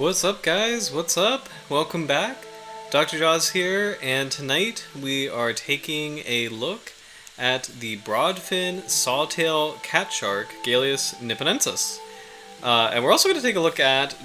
What's up, guys? What's up? Welcome back. Dr. Jaws here, and tonight we are taking a look at the Broadfin Sawtail Catshark, Galeus nipponensis. And we're also going to take a look at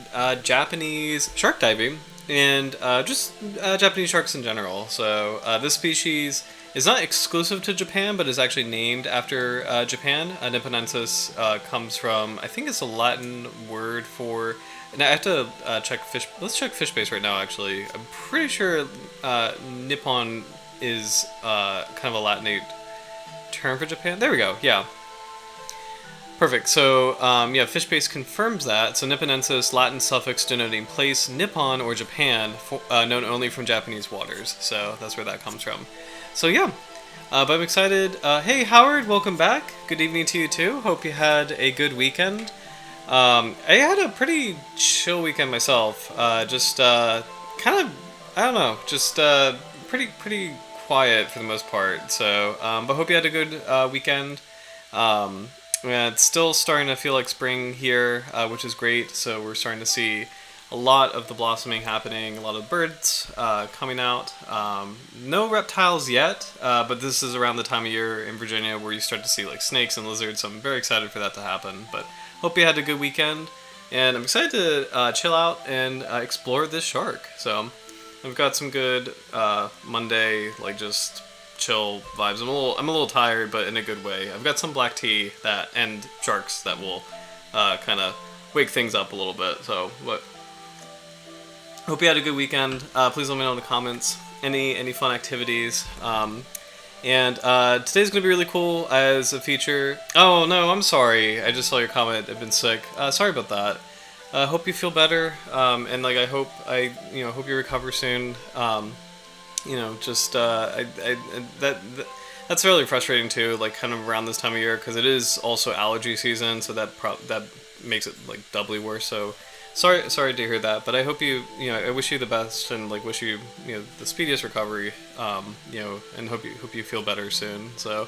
Japanese shark diving and just Japanese sharks in general. So this species is not exclusive to Japan, but is actually named after Japan. Nipponensis comes from, I think it's a Latin word for. And I have to check fish. Let's check fish base right now. Actually, I'm pretty sure Nippon is kind of a Latinate term for Japan. There we go. Yeah. Perfect. So, yeah, fish base confirms that. So, nipponensis, Latin suffix denoting place, Nippon or Japan, known only from Japanese waters. So, that's where that comes from. So, yeah. But I'm excited. Hey, Howard, welcome back. Good evening to you, too. Hope you had a good weekend. I had a pretty chill weekend myself. Just kind of, I don't know, just pretty quiet for the most part. So, but hope you had a good weekend. Yeah, it's still starting to feel like spring here, which is great. So we're starting to see a lot of the blossoming happening, a lot of birds coming out. No reptiles yet, but this is around the time of year in Virginia where you start to see like snakes and lizards. So I'm very excited for that to happen. But hope you had a good weekend, and I'm excited to chill out and explore this shark. So I've got some good Monday, like just chill vibes. I'm a little tired, but in a good way. I've got some black tea and sharks that will kind of wake things up a little bit. So what? Hope you had a good weekend. Please let me know in the comments any fun activities. And today's going to be really cool as a feature. Oh, no, I'm sorry. I just saw your comment. I've been sick. Sorry about that. Hope you feel better. And like, I hope hope you recover soon. That's really frustrating too, like kind of around this time of year, because it is also allergy season. So that makes it like doubly worse. So sorry to hear that, but I hope I wish you the best, and like wish you the speediest recovery, and hope you feel better soon. So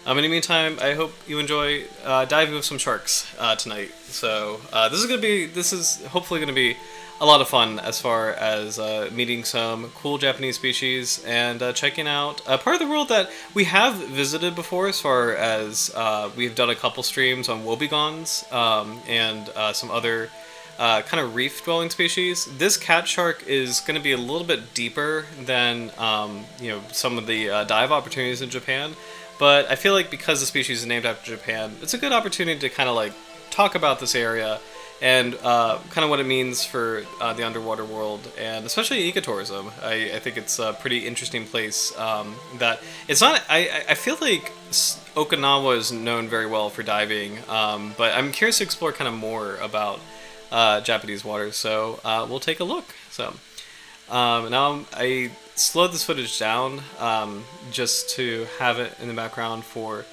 in the meantime, I hope you enjoy diving with some sharks tonight. So this is hopefully gonna be a lot of fun as far as meeting some cool Japanese species and checking out a part of the world that we have visited before, as far as we've done a couple streams on wobegons and some other kind of reef-dwelling species. This cat shark is going to be a little bit deeper than some of the dive opportunities in Japan, but I feel like because the species is named after Japan, it's a good opportunity to kind of like talk about this area and kind of what it means for the underwater world, and especially ecotourism. I think it's a pretty interesting place that it's not. I feel like Okinawa is known very well for diving, but I'm curious to explore kind of more about Japanese waters, so we'll take a look. So now I slowed this footage down just to have it in the background for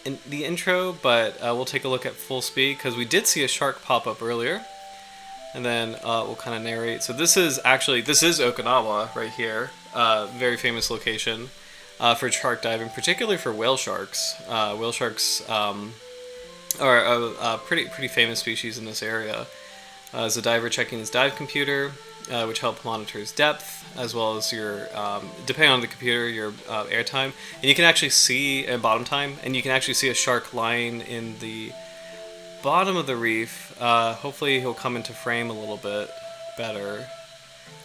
in the intro, but we'll take a look at full speed because we did see a shark pop up earlier, and then we'll kind of narrate. So this is Okinawa right here, very famous location for shark diving, particularly for whale sharks. Whale sharks are a pretty famous species in this area. As a diver checking his dive computer, which help monitor his depth, as well as your, depending on the computer, your air time. And you can actually see, bottom time, and you can actually see a shark lying in the bottom of the reef. Hopefully he'll come into frame a little bit better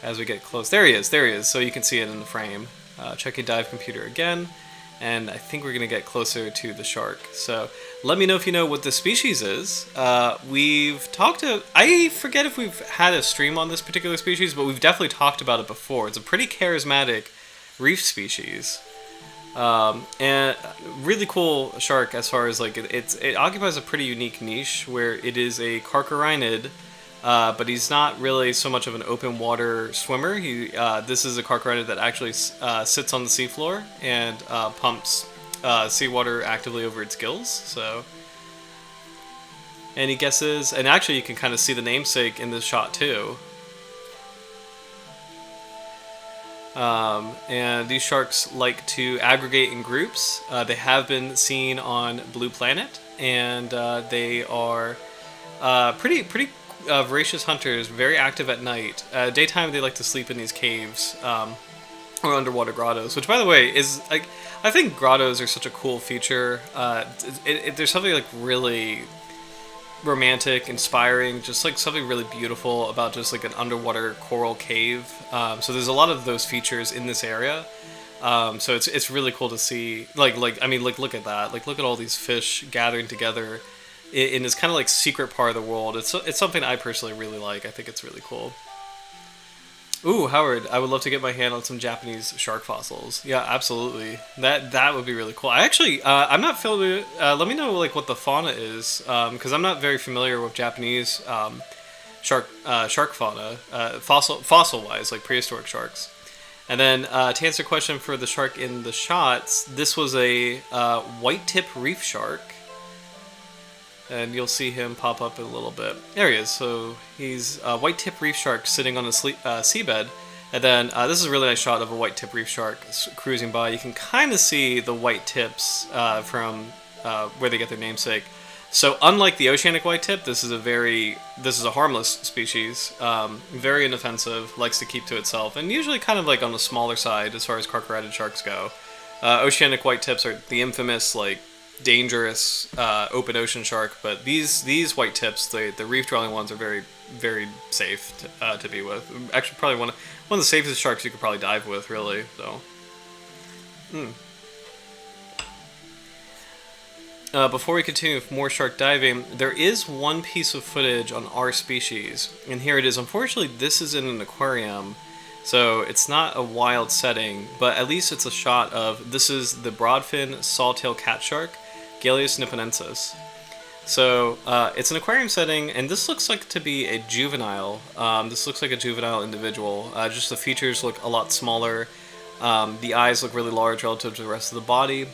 as we get close. There he is, so you can see it in the frame. Checking dive computer again. And I think we're going to get closer to the shark. So let me know if you know what the species is. I forget if we've had a stream on this particular species, but we've definitely talked about it before. It's a pretty charismatic reef species. And really cool shark as far as like it occupies a pretty unique niche where it is a carcharodonid, but he's not really so much of an open water swimmer. This is a carcharodonid that actually sits on the seafloor and pumps seawater actively over its gills. So, any guesses? And actually, you can kind of see the namesake in this shot too. And these sharks like to aggregate in groups. They have been seen on Blue Planet, and they are pretty voracious hunters, very active at night. Daytime, they like to sleep in these caves or underwater grottos. Which, by the way, is like I think grottos are such a cool feature. There's something like really romantic, inspiring, just like something really beautiful about just like an underwater coral cave. So there's a lot of those features in this area. So it's really cool to see. Like I mean, like look at that. Like look at all these fish gathering together in this kind of like secret part of the world. It's something I personally really like. I think it's really cool. Ooh, Howard, I would love to get my hand on some Japanese shark fossils. Yeah, absolutely. That would be really cool. I actually, I'm not familiar. Let me know like what the fauna is, because I'm not very familiar with Japanese shark fauna, fossil wise, like prehistoric sharks. And then to answer your question for the shark in the shots, this was a white tip reef shark. And you'll see him pop up in a little bit. There he is. So he's a white tip reef shark sitting on a seabed. And then this is a really nice shot of a white tip reef shark cruising by. You can kind of see the white tips from where they get their namesake. So unlike the oceanic white tip, this is a harmless species, very inoffensive, likes to keep to itself, and usually kind of like on the smaller side as far as carcharodid sharks go. Oceanic white tips are the infamous like dangerous open ocean shark, but these white tips, the reef dwelling ones, are very very safe to be with. Actually, probably one of the safest sharks you could probably dive with, really. So. Before we continue with more shark diving, there is one piece of footage on our species, and here it is. Unfortunately, this is in an aquarium, so it's not a wild setting, but at least it's a shot of, this is the Broadfin Sawtail Catshark, Galeus nipponensis. So it's an aquarium setting, and this looks like to be a juvenile. This looks like a juvenile individual. Just the features look a lot smaller. The eyes look really large relative to the rest of the body.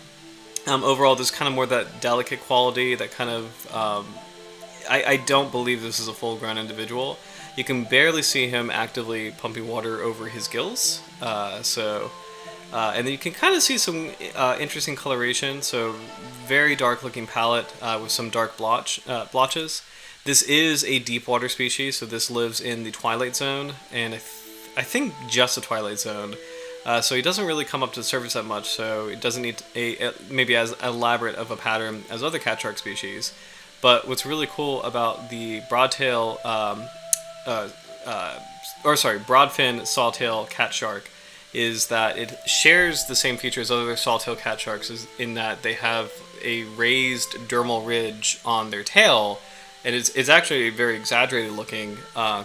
Overall, there's kind of more that delicate quality, that kind of... I don't believe this is a full-grown individual. You can barely see him actively pumping water over his gills. And then you can kind of see some interesting coloration. So very dark-looking palette with some dark blotches. This is a deep water species, so this lives in the twilight zone, and I think just the twilight zone. So he doesn't really come up to the surface that much, so it doesn't need maybe as elaborate of a pattern as other catshark species. But what's really cool about the Broadfin Sawtail Catshark is that it shares the same features as other sawtail catsharks, in that they have a raised dermal ridge on their tail, and it's actually very exaggerated looking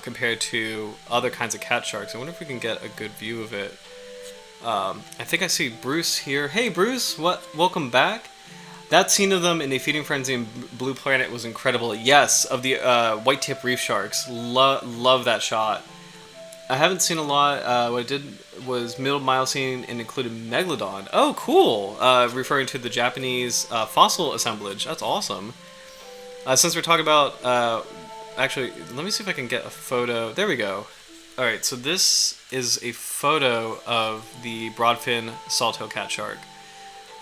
compared to other kinds of catsharks. I wonder if we can get a good view of it. I think I see Bruce here. Hey Bruce, welcome back. That scene of them in a feeding frenzy in Blue Planet was incredible. Yes, of the white tip reef sharks. Love that shot. I haven't seen a lot. What I did was middle Miocene and included Megalodon. Oh, cool. Referring to the Japanese fossil assemblage. That's awesome. Since we're talking about... actually, let me see if I can get a photo. There we go. Alright, so this is a photo of the Broadfin Sawtail Catshark.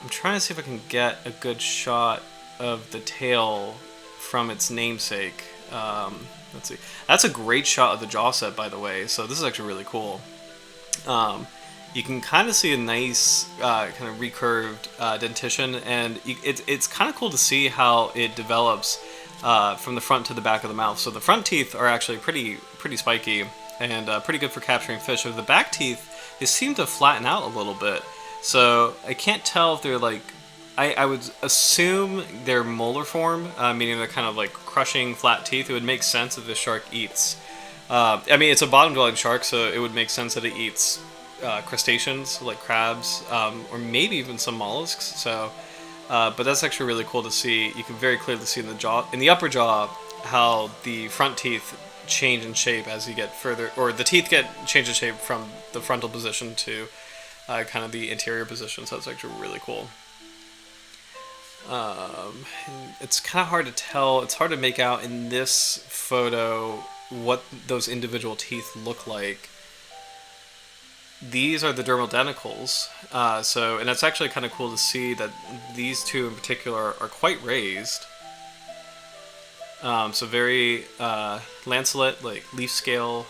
I'm trying to see if I can get a good shot of the tail from its namesake. Let's see. That's a great shot of the jaw set, by the way, so this is actually really cool. You can kind of see a nice kind of recurved dentition, and it's kind of cool to see how it develops from the front to the back of the mouth. So the front teeth are actually pretty spiky and pretty good for capturing fish. With the back teeth, they seem to flatten out a little bit. So I can't tell if they're like, I would assume they're molar form, meaning they're kind of like crushing flat teeth. It would make sense if the shark eats. I mean, it's a bottom-dwelling shark, so it would make sense that it eats crustaceans like crabs, or maybe even some mollusks. So, but that's actually really cool to see. You can very clearly see in the jaw, in the upper jaw, how the front teeth change in shape as you get further, or the teeth change in shape from the frontal position to kind of the anterior position. So that's actually really cool. It's kind of hard to tell. It's hard to make out in this photo what those individual teeth look like. These are the dermal denticles. And it's actually kind of cool to see that these two in particular are quite raised. So very lancelet, like leaf scale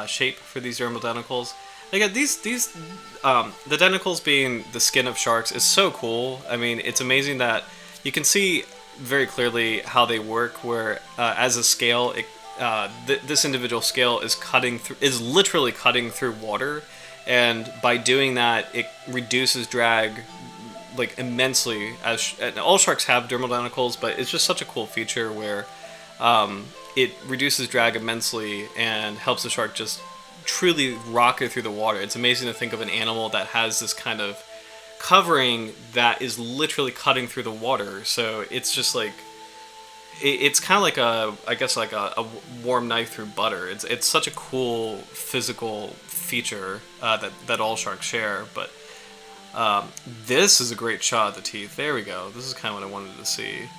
shape for these dermal denticles. Again, the denticles being the skin of sharks is so cool. I mean, it's amazing that you can see very clearly how they work. Where as a scale, this individual scale is literally cutting through water, and by doing that, it reduces drag like immensely. And all sharks have dermal denticles, but it's just such a cool feature where it reduces drag immensely and helps the shark just truly rocket through the water. It's amazing to think of an animal that has this kind of covering that is literally cutting through the water. So it's just like it's kind of like a warm knife through butter. It's such a cool physical feature that all sharks share. But this is a great shot of the teeth. There we go. This is kind of what I wanted to see.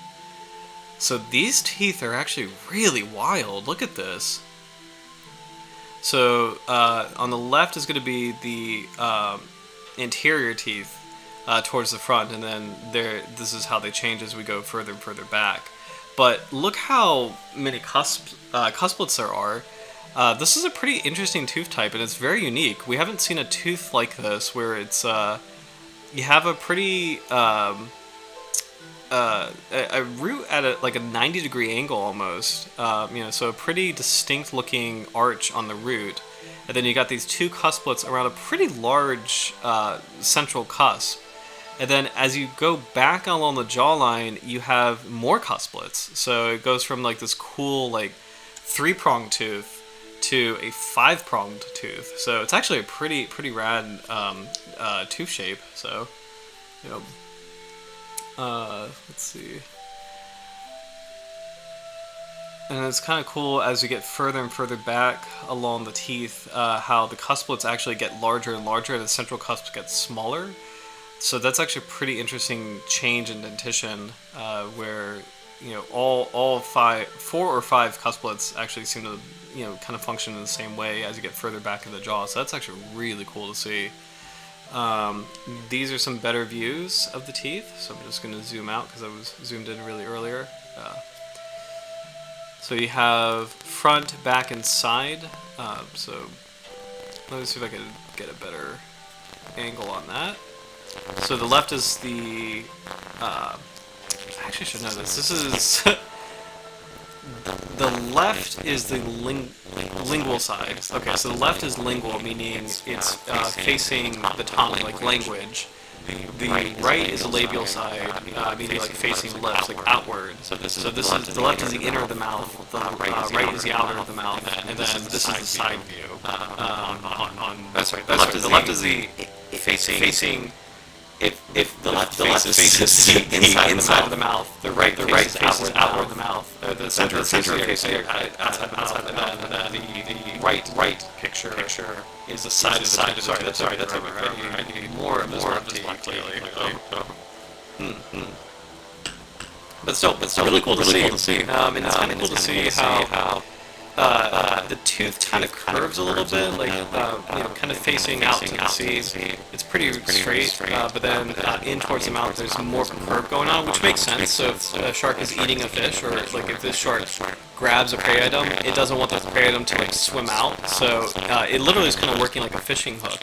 So these teeth are actually really wild. Look at this. So on the left is going to be the anterior teeth towards the front, and then this is how they change as we go further and further back. But look how many cusplets there are. This is a pretty interesting tooth type, and it's very unique. We haven't seen a tooth like this where it's you have a pretty a root at like a 90-degree angle almost. So a pretty distinct looking arch on the root, and then you got these two cusplets around a pretty large central cusp. And then as you go back along the jawline, you have more cusplets. So it goes from like this cool like 3-pronged tooth to a 5-pronged tooth. So it's actually a pretty rad tooth shape. So, let's see. And it's kind of cool as you get further and further back along the teeth, how the cusplets actually get larger and larger, and the central cusp gets smaller. So that's actually a pretty interesting change in dentition, where four or five cusplets actually seem to kind of function in the same way as you get further back in the jaw. So that's actually really cool to see. These are some better views of the teeth, so I'm just going to zoom out because I was zoomed in really earlier. So you have front, back, and side. So let me see if I can get a better angle on that. So the left is the... I actually should know this. This is... The left is the lingual side. Okay, so the left is lingual, meaning it's facing the tongue, like language. The right is the labial side, meaning like facing lips, like outward. So this is the left is the inner of the mouth, the right is the outer of the mouth, and then this is the side view. That's right. The left is the facing. If the left faces the inside of the mouth, the right faces outward of the mouth. The center facing outside the mouth, and then the right picture is the side of the tooth. That's right. I need more of this left clearly. But still really cool to see. And it's kind of cool to see how the tooth kind of curves a little bit, like kind of facing out to the sea. It's pretty straight, but then in towards the mouth, there's more curve going on, which makes sense. So if a shark is eating a fish, or like if this shark grabs a prey item, it doesn't want the prey item to like swim out. So it literally is kind of working like a fishing hook.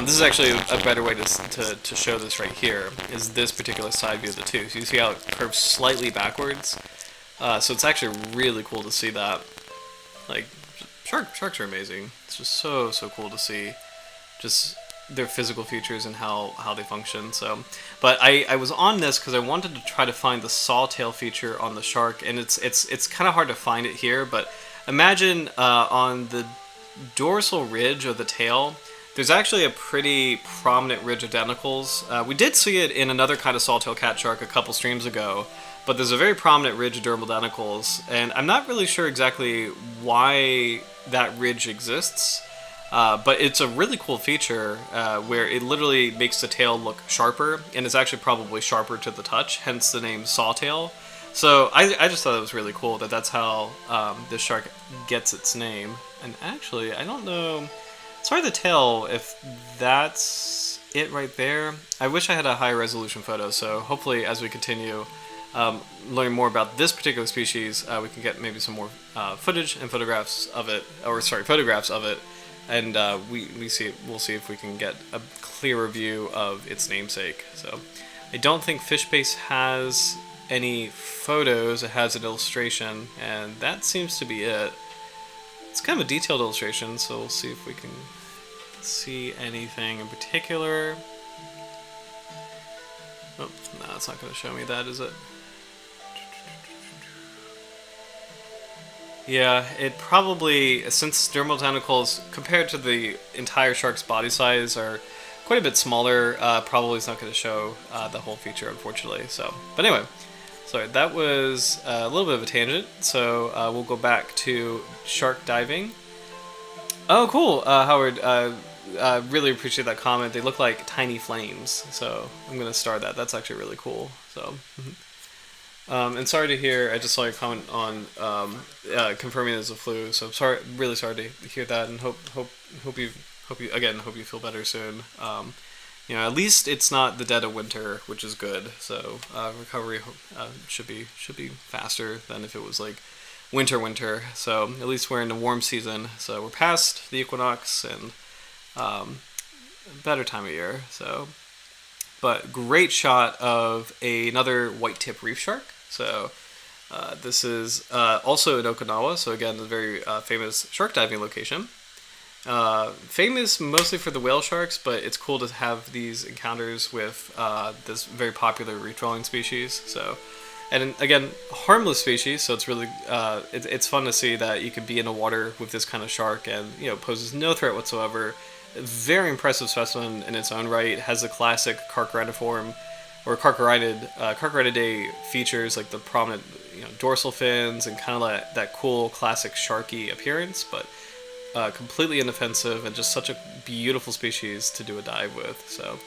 This is actually a better way to show this right here, is this particular side view of the tooth. You see how it curves slightly backwards? So it's actually really cool to see that. Like, sharks are amazing. It's just so cool to see just their physical features and how they function. So, but I was on this because I wanted to try to find the sawtail feature on the shark, and it's kind of hard to find it here. But imagine on the dorsal ridge of the tail, there's actually a pretty prominent ridge of denticles. We did see it in another kind of sawtail catshark a couple streams ago. But there's a very prominent ridge of dermal denticles, and I'm not really sure exactly why that ridge exists, but it's a really cool feature where it literally makes the tail look sharper, and it's actually probably sharper to the touch, hence the name sawtail. So I just thought it was really cool that's how this shark gets its name. And actually, I don't know, it's hard to tell if that's it right there. I wish I had a high resolution photo, so hopefully as we continue, learning more about this particular species, we can get maybe some more footage and photographs of it, and we'll see if we can get a clearer view of its namesake. So, I don't think Fishbase has any photos. It has an illustration, and that seems to be it. It's kind of a detailed illustration, so we'll see if we can see anything in particular. Oh, no, it's not going to show me that, is it? Yeah, it probably, since dermal tentacles, compared to the entire shark's body size, are quite a bit smaller, probably it's not going to show the whole feature, unfortunately. So, but anyway, sorry, that was a little bit of a tangent, so we'll go back to shark diving. Oh, cool, Howard, really appreciate that comment. They look like tiny flames, so I'm going to star that. That's actually really cool. So, and sorry to hear, I just saw your comment on confirming there's a flu, so I'm really sorry to hear that, and hope you feel better soon. At least it's not the dead of winter, which is good. So recovery should be faster than if it was like winter. So at least we're in the warm season. So we're past the equinox and better time of year. So, but great shot of another white tip reef shark. So this is also in Okinawa. So again, a very famous shark diving location. Famous mostly for the whale sharks, but it's cool to have these encounters with this very popular reef dwelling species. So, and again, harmless species. So it's really it's fun to see that you could be in the water with this kind of shark and poses no threat whatsoever. Very impressive specimen in its own right. Has the classic carcharidiform or Carcharididae features, like the prominent dorsal fins and kind of like that cool classic sharky appearance, but completely inoffensive and just such a beautiful species to do a dive with. So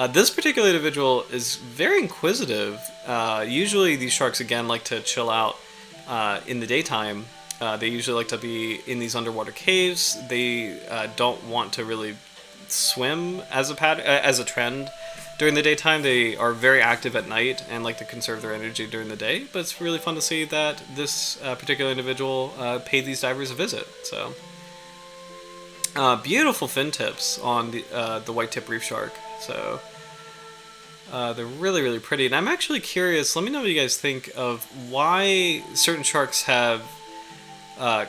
this particular individual is very inquisitive. Usually these sharks, again, like to chill out in the daytime. They usually like to be in these underwater caves. They don't want to really swim as a trend during the daytime. They are very active at night and like to conserve their energy during the day. But it's really fun to see that this particular individual paid these divers a visit. So beautiful fin tips on the white tip reef shark. So they're really, really pretty. And I'm actually curious, let me know what you guys think of why certain sharks have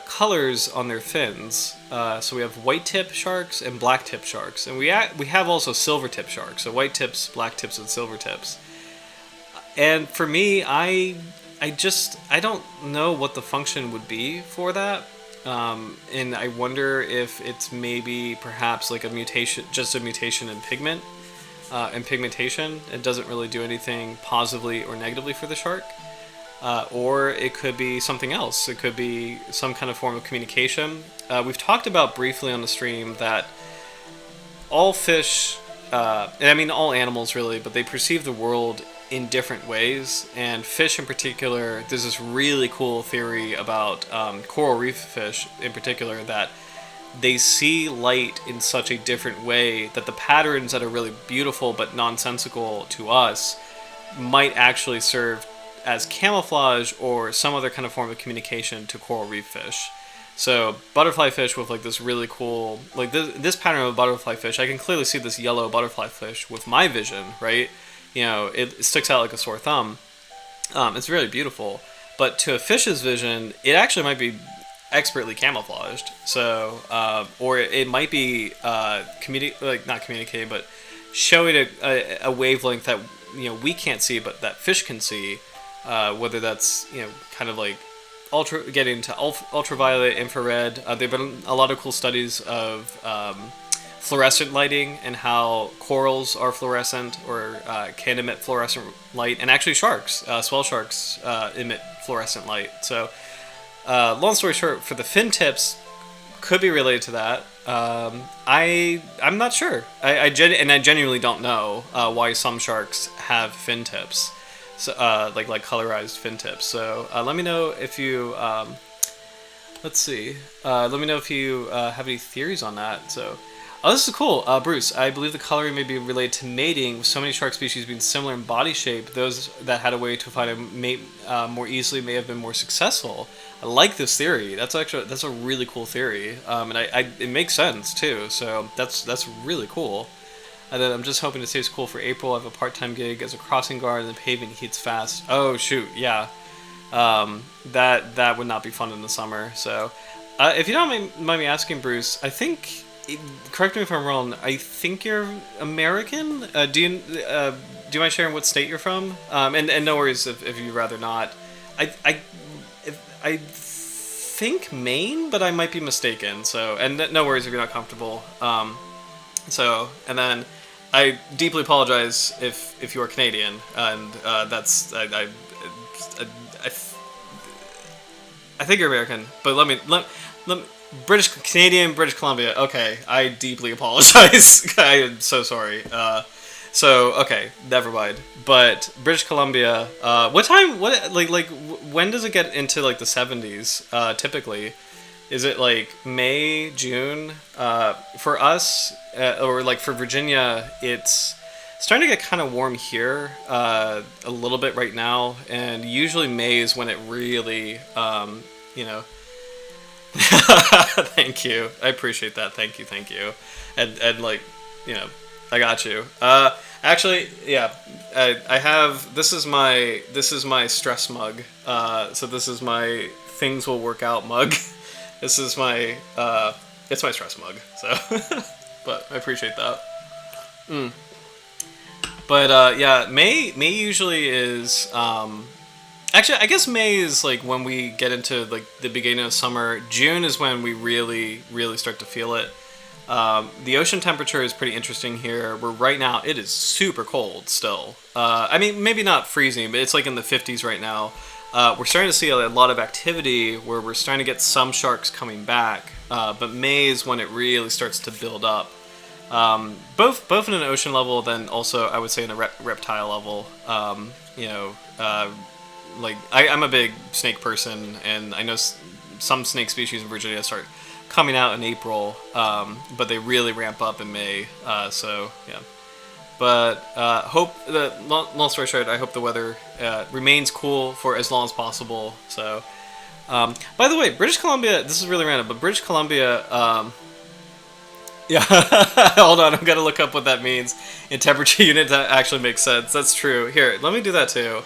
colors on their fins. So we have white tip sharks and black tip sharks, and we have also silver tip sharks. So white tips, black tips, and silver tips. And for me, I don't know what the function would be for that. And I wonder if it's maybe perhaps like a mutation, just a mutation in pigment and pigmentation. It doesn't really do anything positively or negatively for the shark. Or it could be something else. It could be some kind of form of communication. We've talked about briefly on the stream that all fish, and I mean all animals really, but they perceive the world in different ways. And fish in particular, there's this really cool theory about coral reef fish in particular, that they see light in such a different way that the patterns that are really beautiful but nonsensical to us might actually serve as camouflage or some other kind of form of communication to coral reef fish. So butterfly fish with like this really cool, like this pattern of a butterfly fish, I can clearly see this yellow butterfly fish with my vision, right? It sticks out like a sore thumb. It's really beautiful. But to a fish's vision, it actually might be expertly camouflaged. So, or it might be not communicating, but showing a wavelength that we can't see, but that fish can see. Whether that's kind of like getting into ultraviolet, infrared. There've been a lot of cool studies of fluorescent lighting and how corals are fluorescent or can emit fluorescent light, and actually sharks, swell sharks, emit fluorescent light. So, long story short, for the fin tips, could be related to that. I'm not sure. I genuinely don't know why some sharks have fin tips. So, like colorized fin tips. So let me know if you let's see. Let me know if you have any theories on that. So Oh, this is cool. Bruce, I believe the coloring may be related to mating, with so many shark species being similar in body shape. Those that had a way to find a mate more easily may have been more successful. I like this theory. That's a really cool theory, and it makes sense too. So that's really cool. And then I'm just hoping it stays cool for April. I have a part-time gig as a crossing guard, and the paving heats fast. Oh shoot, yeah. That would not be fun in the summer. So, if you don't mind me asking, Bruce, I think, correct me if I'm wrong, I think you're American. Do you mind sharing what state you're from? And no worries if you'd rather not. I think Maine, but I might be mistaken. So, and no worries if you're not comfortable. And then I deeply apologize if you are Canadian, and that's I think you're American, but let British Canadian, British Columbia. Okay, I deeply apologize. I am so sorry. Okay, never mind. But British Columbia. What time? When does it get into like the 70s? Typically, is it like May, June? For us, or like for Virginia, it's starting to get kind of warm here, a little bit right now, and usually May is when it really, you know. Thank you, I appreciate that. Thank you, and like, you know, I got you. Actually, yeah, I have. This is my stress mug. So this is my things will work out mug. This is my it's my stress mug. So, but I appreciate that. But yeah, May usually is. Actually, I guess May is like when we get into like the beginning of summer. June is when we really start to feel it. The ocean temperature is pretty interesting here. Where right now it is super cold still. I mean, maybe not freezing, but it's like in the 50s right now. We're starting to see a lot of activity where we're starting to get some sharks coming back. But May is when it really starts to build up. Both in an ocean level, then also I would say in a reptile level. Like I'm a big snake person, and I know some snake species in Virginia start coming out in April, but they really ramp up in May. So yeah, but long story short, I hope the weather remains cool for as long as possible. So, by the way, British Columbia. This is really random, but British Columbia. Yeah, hold on. I'm gonna look up what that means in temperature unit. That actually makes sense. That's true. Here, let me do that too.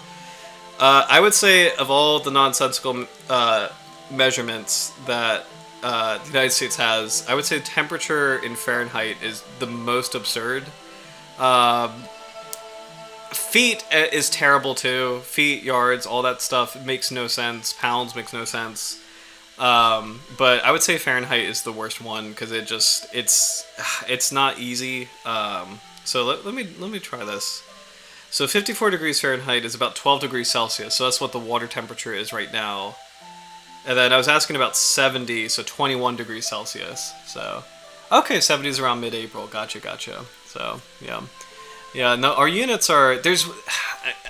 I would say of all the nonsensical measurements that the United States has, I would say temperature in Fahrenheit is the most absurd. Feet is terrible too. Feet, yards, all that stuff makes no sense. Pounds makes no sense. But I would say Fahrenheit is the worst one because it's not easy. So let me try this. So 54 degrees Fahrenheit is about 12 degrees Celsius. So that's what the water temperature is right now. And then I was asking about 70, so 21 degrees Celsius. So, okay, 70 is around mid-April. Gotcha. So, yeah. Yeah, no, our units are,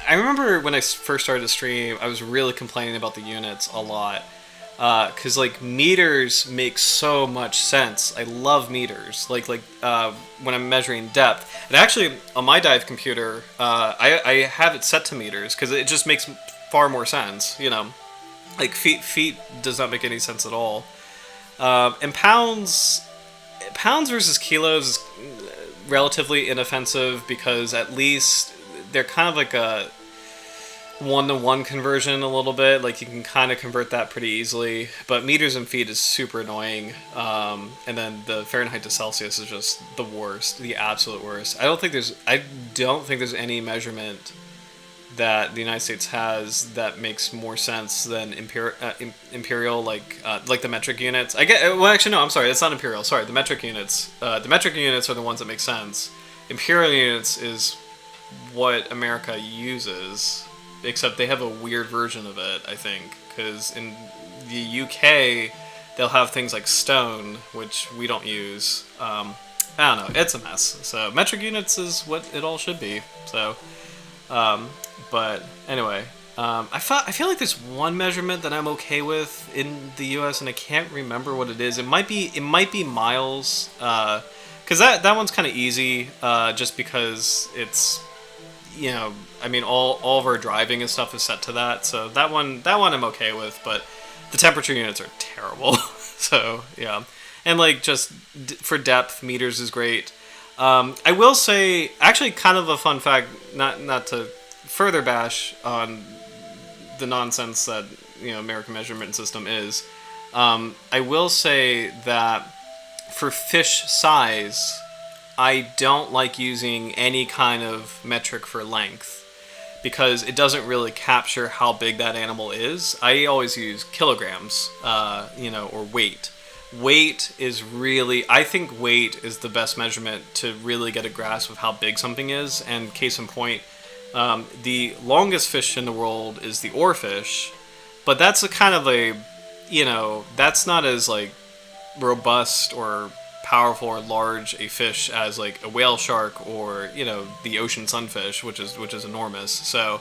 I remember when I first started to stream, I was really complaining about the units a lot. Because, like, meters make so much sense. I love meters. Like when I'm measuring depth. And actually, on my dive computer, I have it set to meters because it just makes far more sense, you know. Like, feet does not make any sense at all. And pounds versus kilos is relatively inoffensive because at least they're kind of like a one-to-one conversion a little bit. Like, you can kind of convert that pretty easily. But meters and feet is super annoying. And then the Fahrenheit to Celsius is just the worst, the absolute worst. I don't think there's any measurement that the United States has that makes more sense than imperial, like the metric units. I'm sorry, it's not imperial. Sorry, the metric units. The metric units are the ones that make sense. Imperial units is what America uses, except they have a weird version of it, I think, because in the UK they'll have things like stone, which we don't use. I don't know, it's a mess. So metric units is what it all should be. So. But anyway, I feel like there's one measurement that I'm okay with in the U.S. and I can't remember what it is. It might be miles, because because that one's kind of easy, just because it's, I mean, all of our driving and stuff is set to that, so that one I'm okay with. But the temperature units are terrible. So yeah, and like just for depth, meters is great. I will say, actually, kind of a fun fact, not to further bash on the nonsense that American measurement system is. I will say that for fish size, I don't like using any kind of metric for length, because it doesn't really capture how big that animal is. I always use kilograms, or weight. Weight is really, I think weight is the best measurement to really get a grasp of how big something is. And case in point, the longest fish in the world is the oarfish, but that's a kind of a, that's not as like robust or powerful or large a fish as like a whale shark or the ocean sunfish, which is enormous. So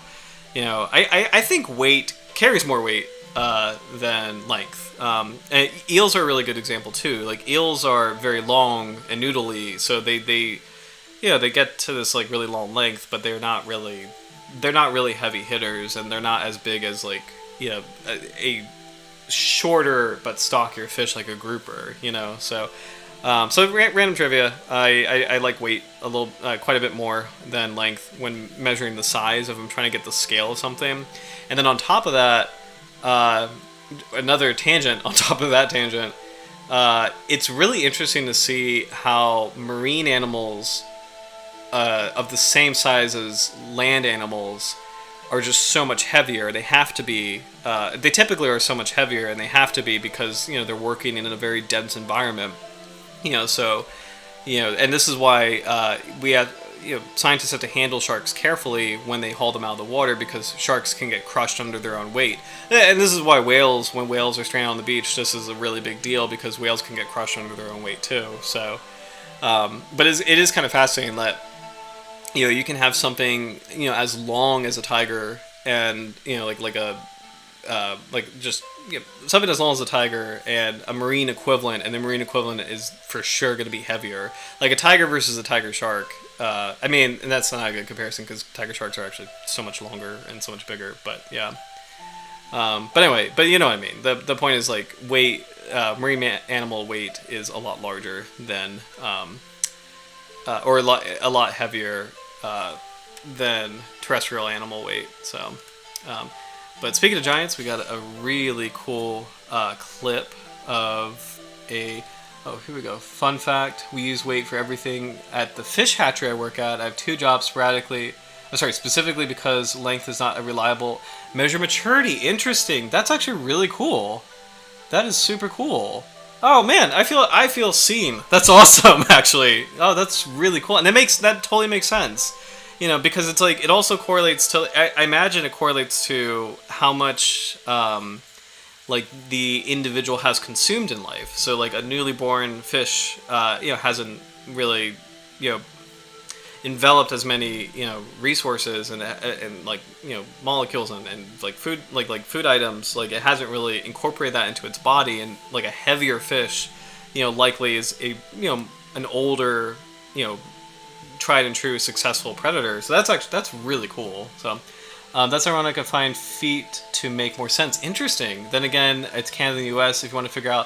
I think weight carries more weight than length. And eels are a really good example too. Like eels are very long and noodly, so they get to this like really long length, but they're not really heavy hitters, and they're not as big as like a shorter but stockier fish like a grouper. So random trivia. I like weight a little, quite a bit more than length when measuring the size if I'm trying to get the scale of something. And then on top of that, another tangent on top of that tangent, it's really interesting to see how marine animals of the same size as land animals are just so much heavier. They have to be. They typically are so much heavier, and they have to be because they're working in a very dense environment. And this is why we have, scientists have to handle sharks carefully when they haul them out of the water, because sharks can get crushed under their own weight. And this is why when whales are stranded on the beach, this is a really big deal, because whales can get crushed under their own weight too. So, but it is kind of fascinating that, you can have something, as long as a tiger, and, something as long as a tiger and a marine equivalent, and the marine equivalent is for sure going to be heavier. Like a tiger versus a tiger shark. And that's not a good comparison, because tiger sharks are actually so much longer and so much bigger. But yeah. But anyway, but you know what I mean. The point is, like, weight, marine animal weight is a lot larger than, or a lot heavier than terrestrial animal weight. So. But speaking of giants, we got a really cool clip of here we go. Fun fact, we use weight for everything at the fish hatchery I work at. I have two jobs specifically because length is not a reliable measure of maturity. Interesting. That's actually really cool. That is super cool. Oh man, I feel seen. That's awesome, actually. Oh, that's really cool. And that totally makes sense. Because it's like, it also correlates to, I imagine it correlates to how much, like, the individual has consumed in life. So, like, a newly born fish, hasn't really, enveloped as many, resources and like, molecules and like food items. Like, it hasn't really incorporated that into its body. And, like, a heavier fish, likely is an older, tried and true successful predator. So that's really cool. So that's ironic. I find feet to make more sense. Interesting. Then again, it's Canada and the US. If you want to figure out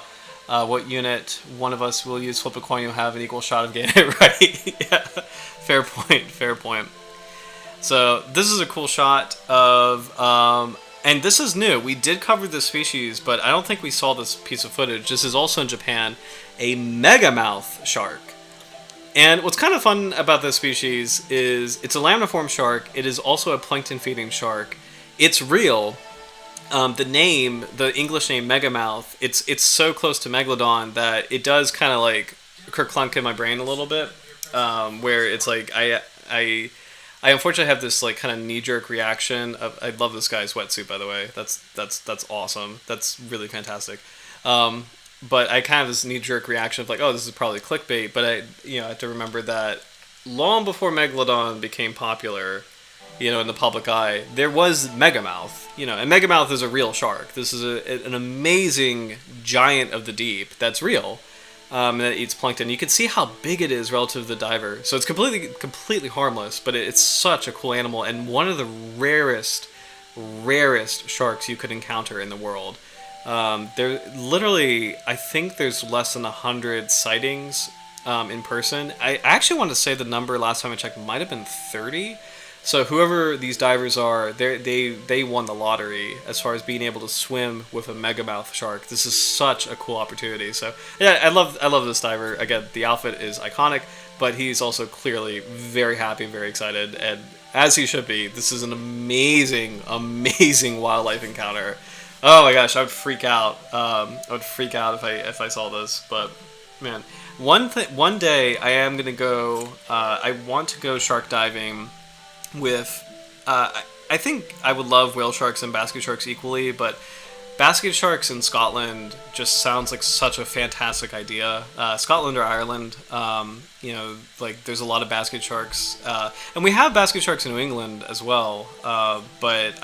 what unit one of us will use, flip a coin, you'll have an equal shot of getting it right. Yeah. Fair point. So this is a cool shot of and this is new. We did cover this species, but I don't think we saw this piece of footage. This is also in Japan, a megamouth shark. And what's kind of fun about this species is it's a lamniform shark. It is also a plankton-feeding shark. It's real. The English name megamouth, it's so close to megalodon that it does kind of like kerclunk in my brain a little bit, where it's like I unfortunately have this like kind of knee-jerk reaction of, I love this guy's wetsuit, by the way. That's awesome. That's really fantastic. But I kind of have this knee-jerk reaction of like, oh, this is probably clickbait. But I have to remember that long before Megalodon became popular, in the public eye, there was Megamouth. And Megamouth is a real shark. This is an amazing giant of the deep that's real. and it eats plankton. You can see how big it is relative to the diver. So it's completely harmless, but it's such a cool animal and one of the rarest sharks you could encounter in the world. There literally, I think there's less than 100 sightings in person. I actually want to say the number last time I checked might have been 30. So whoever these divers are, they won the lottery as far as being able to swim with a megamouth shark. This is such a cool opportunity. So yeah, I love this diver. Again, the outfit is iconic, but he's also clearly very happy, very excited, and as he should be. This is an amazing wildlife encounter. Oh my gosh, I would freak out. I would freak out if I saw this. But man, one day I am gonna go. I want to go shark diving with. I think I would love whale sharks and basket sharks equally, but basket sharks in Scotland just sounds like such a fantastic idea. Scotland or Ireland, like there's a lot of basket sharks, and we have basket sharks in New England as well. But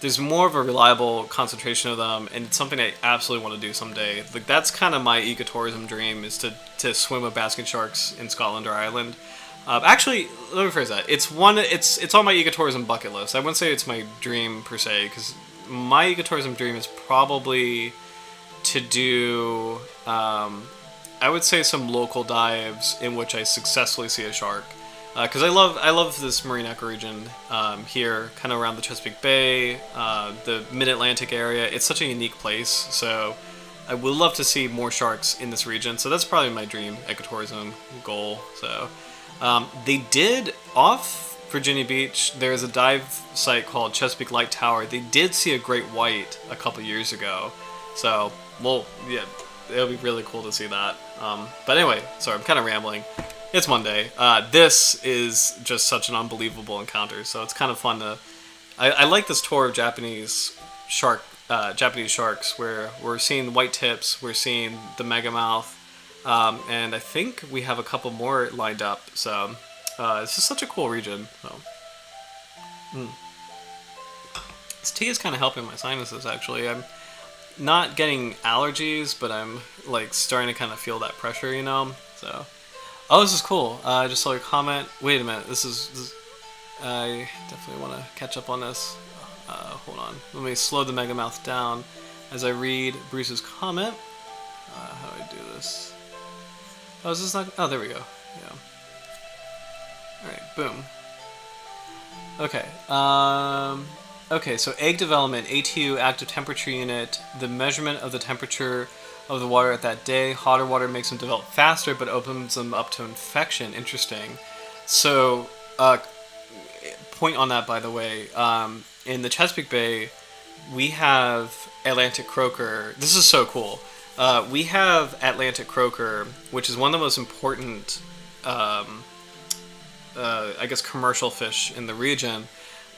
there's more of a reliable concentration of them, and it's something I absolutely want to do someday. Like that's kind of my ecotourism dream, is to swim with basket sharks in Scotland or Ireland. Actually, let me rephrase that. It's on my ecotourism bucket list. I wouldn't say it's my dream per se, because my ecotourism dream is probably to do, I would say, some local dives in which I successfully see a shark. Because I love this marine ecoregion here, kind of around the Chesapeake Bay, the Mid-Atlantic area. It's such a unique place, so I would love to see more sharks in this region. So that's probably my dream ecotourism goal. So they did, off Virginia Beach, there's a dive site called Chesapeake Light Tower. They did see a great white a couple years ago. So, well, yeah, it'll be really cool to see that. But anyway, sorry, I'm kind of rambling. It's Monday. This is just such an unbelievable encounter, so it's kind of fun to. I like this tour of Japanese sharks, where we're seeing white tips, we're seeing the megamouth, and I think we have a couple more lined up. So it's just such a cool region. So. This tea is kind of helping my sinuses. Actually, I'm not getting allergies, but I'm like starting to kind of feel that pressure, So. Oh, this is cool. I just saw your comment. Wait a minute. I definitely want to catch up on this. Hold on. Let me slow the megamouth down as I read Bruce's comment. How do I do this? Oh, is this not? Oh, there we go. Yeah. Alright, boom. Okay. Okay, so egg development, ATU, active temperature unit, the measurement of the temperature of the water at that day. Hotter water makes them develop faster, but opens them up to infection. Interesting. So, point on that, by the way. In the Chesapeake Bay, we have Atlantic croaker. This is so cool. We have Atlantic croaker, which is one of the most important, I guess, commercial fish in the region,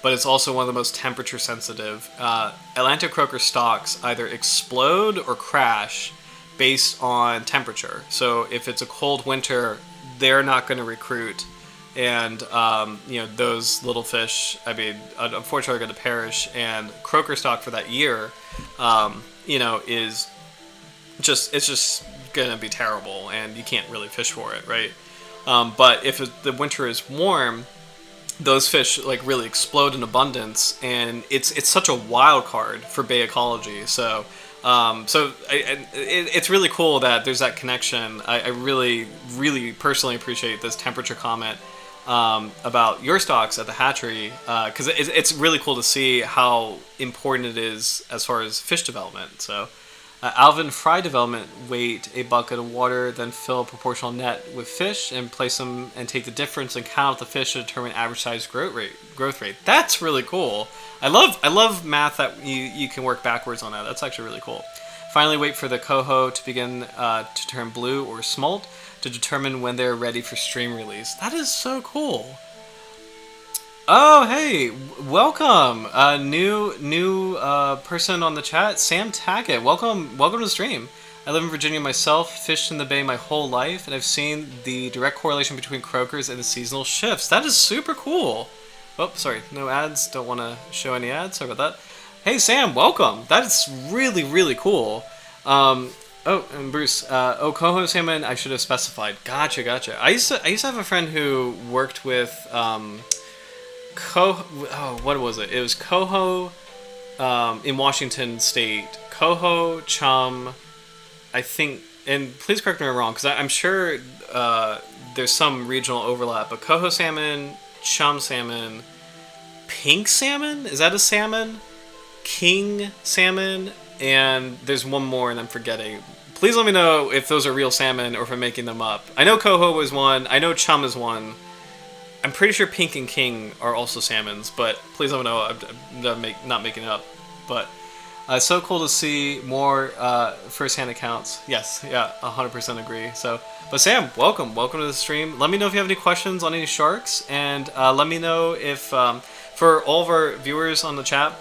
but it's also one of the most temperature sensitive. Atlantic croaker stocks either explode or crash based on temperature. So if it's a cold winter, they're not going to recruit, and those little fish, I mean, unfortunately, are going to perish. And croaker stock for that year, is just going to be terrible, and you can't really fish for it, right? But if the winter is warm, those fish like really explode in abundance, and it's such a wild card for bay ecology. So. It's really cool that there's that connection. I really, really personally appreciate this temperature comment about your stocks at the hatchery, because it's really cool to see how important it is as far as fish development. So, Alvin, fry development, wait a bucket of water, then fill a proportional net with fish and place them and take the difference and count out the fish to determine average size growth rate. That's really cool. I love math that you can work backwards on that. That's actually really cool. Finally, wait for the coho to begin to turn blue or smolt to determine when they're ready for stream release. That is so cool. Oh, hey, welcome, new person on the chat, Sam Tackett. Welcome to the stream. I live in Virginia myself, fished in the bay my whole life, and I've seen the direct correlation between croakers and the seasonal shifts. That is super cool. Oh, sorry, no ads. Don't want to show any ads. Sorry about that. Hey, Sam, welcome. That is really, really cool. Oh, and Bruce. Coho salmon. I should have specified. Gotcha. I used to have a friend who worked with coho. Oh, what was it? It was coho in Washington State. Coho, chum. I think, and please correct me if I'm wrong, because I'm sure there's some regional overlap. But coho salmon, chum salmon, pink salmon. Is that a salmon? King salmon, and there's one more, and I'm forgetting. Please let me know if those are real salmon or if I'm making them up. I know coho is one. I know chum is one. I'm pretty sure pink and king are also salmons, but please let me know. I'm not making it up. But it's so cool to see more first-hand accounts. Yes, yeah, 100% agree. So, but Sam, welcome to the stream. Let me know if you have any questions on any sharks, and let me know if for all of our viewers on the chat.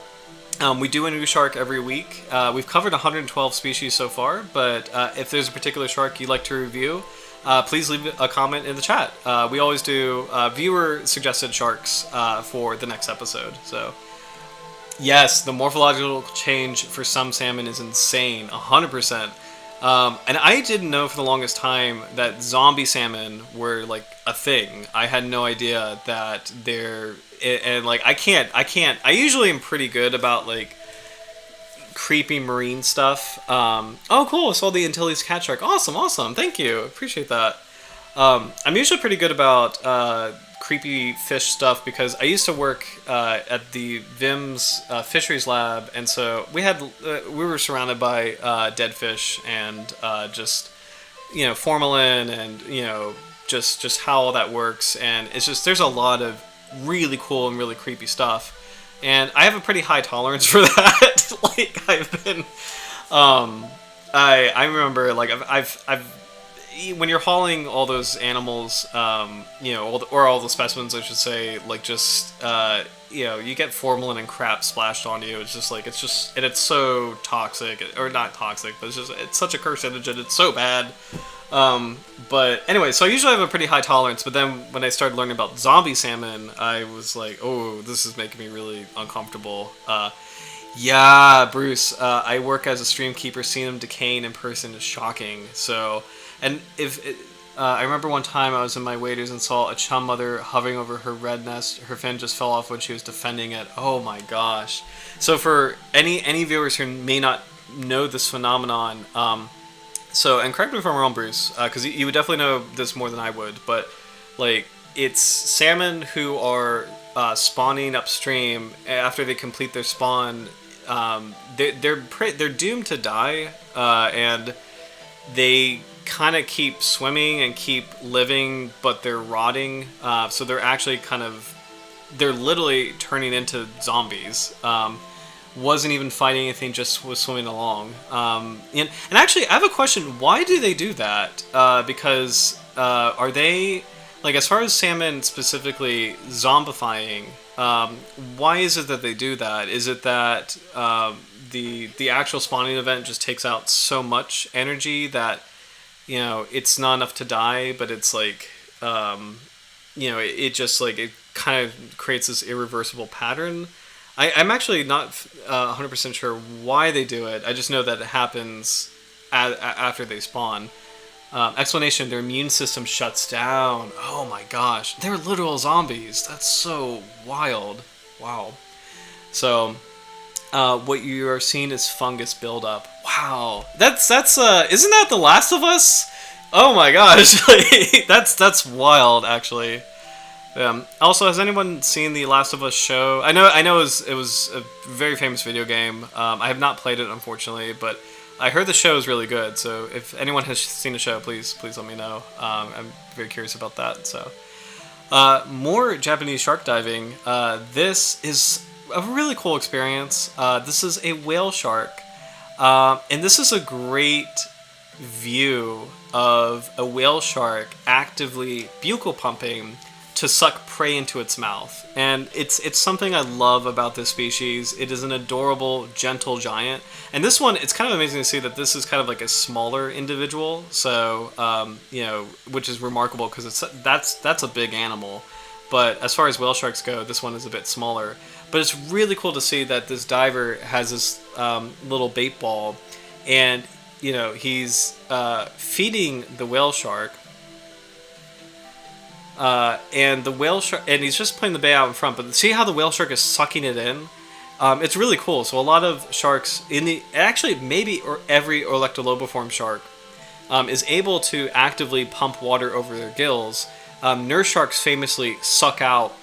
We do a new shark every week. We've covered 112 species so far, but if there's a particular shark you'd like to review, please leave a comment in the chat. We always do viewer-suggested sharks for the next episode. So, yes, the morphological change for some salmon is insane, 100%. And I didn't know for the longest time that zombie salmon were like a thing. I had no idea that they're, and like I usually am pretty good about like creepy marine stuff. Oh cool, I saw the Antilles Catshark. Awesome, thank you, appreciate that. I'm usually pretty good about creepy fish stuff because I used to work at the VIMS fisheries lab, and so we were surrounded by dead fish and just formalin and just how all that works, and it's just there's a lot of really cool and really creepy stuff, and I have a pretty high tolerance for that. Like I've been, I remember like I've when you're hauling all those animals, all the specimens, I should say, like just you get formalin and crap splashed on you. It's just like and it's so toxic, or not toxic, but it's such a carcinogen. It's so bad. But anyway, so I usually have a pretty high tolerance, but then when I started learning about zombie salmon, I was like, oh, this is making me really uncomfortable. Yeah, Bruce, I work as a stream keeper. Seeing them decaying in person is shocking. So, and I remember one time I was in my waders and saw a chum mother hovering over her red nest. Her fin just fell off when she was defending it. Oh my gosh. So for any viewers who may not know this phenomenon, so, and correct me if I'm wrong, Bruce, because you would definitely know this more than I would, but like it's salmon who are spawning upstream after they complete their spawn. They're doomed to die, and they kind of keep swimming and keep living, but they're rotting. So they're actually they're literally turning into zombies. Wasn't even fighting anything, just was swimming along. And actually, I have a question. Why do they do that? Because are they, like, as far as salmon specifically zombifying, why is it that they do that? Is it that the actual spawning event just takes out so much energy that, it's not enough to die, but it's like, it just, like, it kind of creates this irreversible pattern? I'm actually not 100% sure why they do it. I just know that it happens after they spawn. Explanation, their immune system shuts down. Oh my gosh. They're literal zombies. That's so wild. Wow. So, what you are seeing is fungus buildup. Wow. That's isn't that The Last of Us? Oh my gosh. That's wild, actually. Also, has anyone seen the Last of Us show? I know it was a very famous video game. I have not played it, unfortunately, but I heard the show is really good. So if anyone has seen the show, please let me know. I'm very curious about that. So more Japanese shark diving. This is a really cool experience. This is a whale shark, and this is a great view of a whale shark actively buccal pumping to suck prey into its mouth. And it's something I love about this species. It is an adorable, gentle giant. And this one, it's kind of amazing to see that this is kind of like a smaller individual. So, which is remarkable because that's a big animal. But as far as whale sharks go, this one is a bit smaller. But it's really cool to see that this diver has this little bait ball. And he's feeding the whale shark, and the whale shark, and he's just putting the bait out in front. But see how the whale shark is sucking it in? It's really cool. So a lot of sharks actually maybe every Orlectolobiform shark is able to actively pump water over their gills. Nurse sharks famously suck out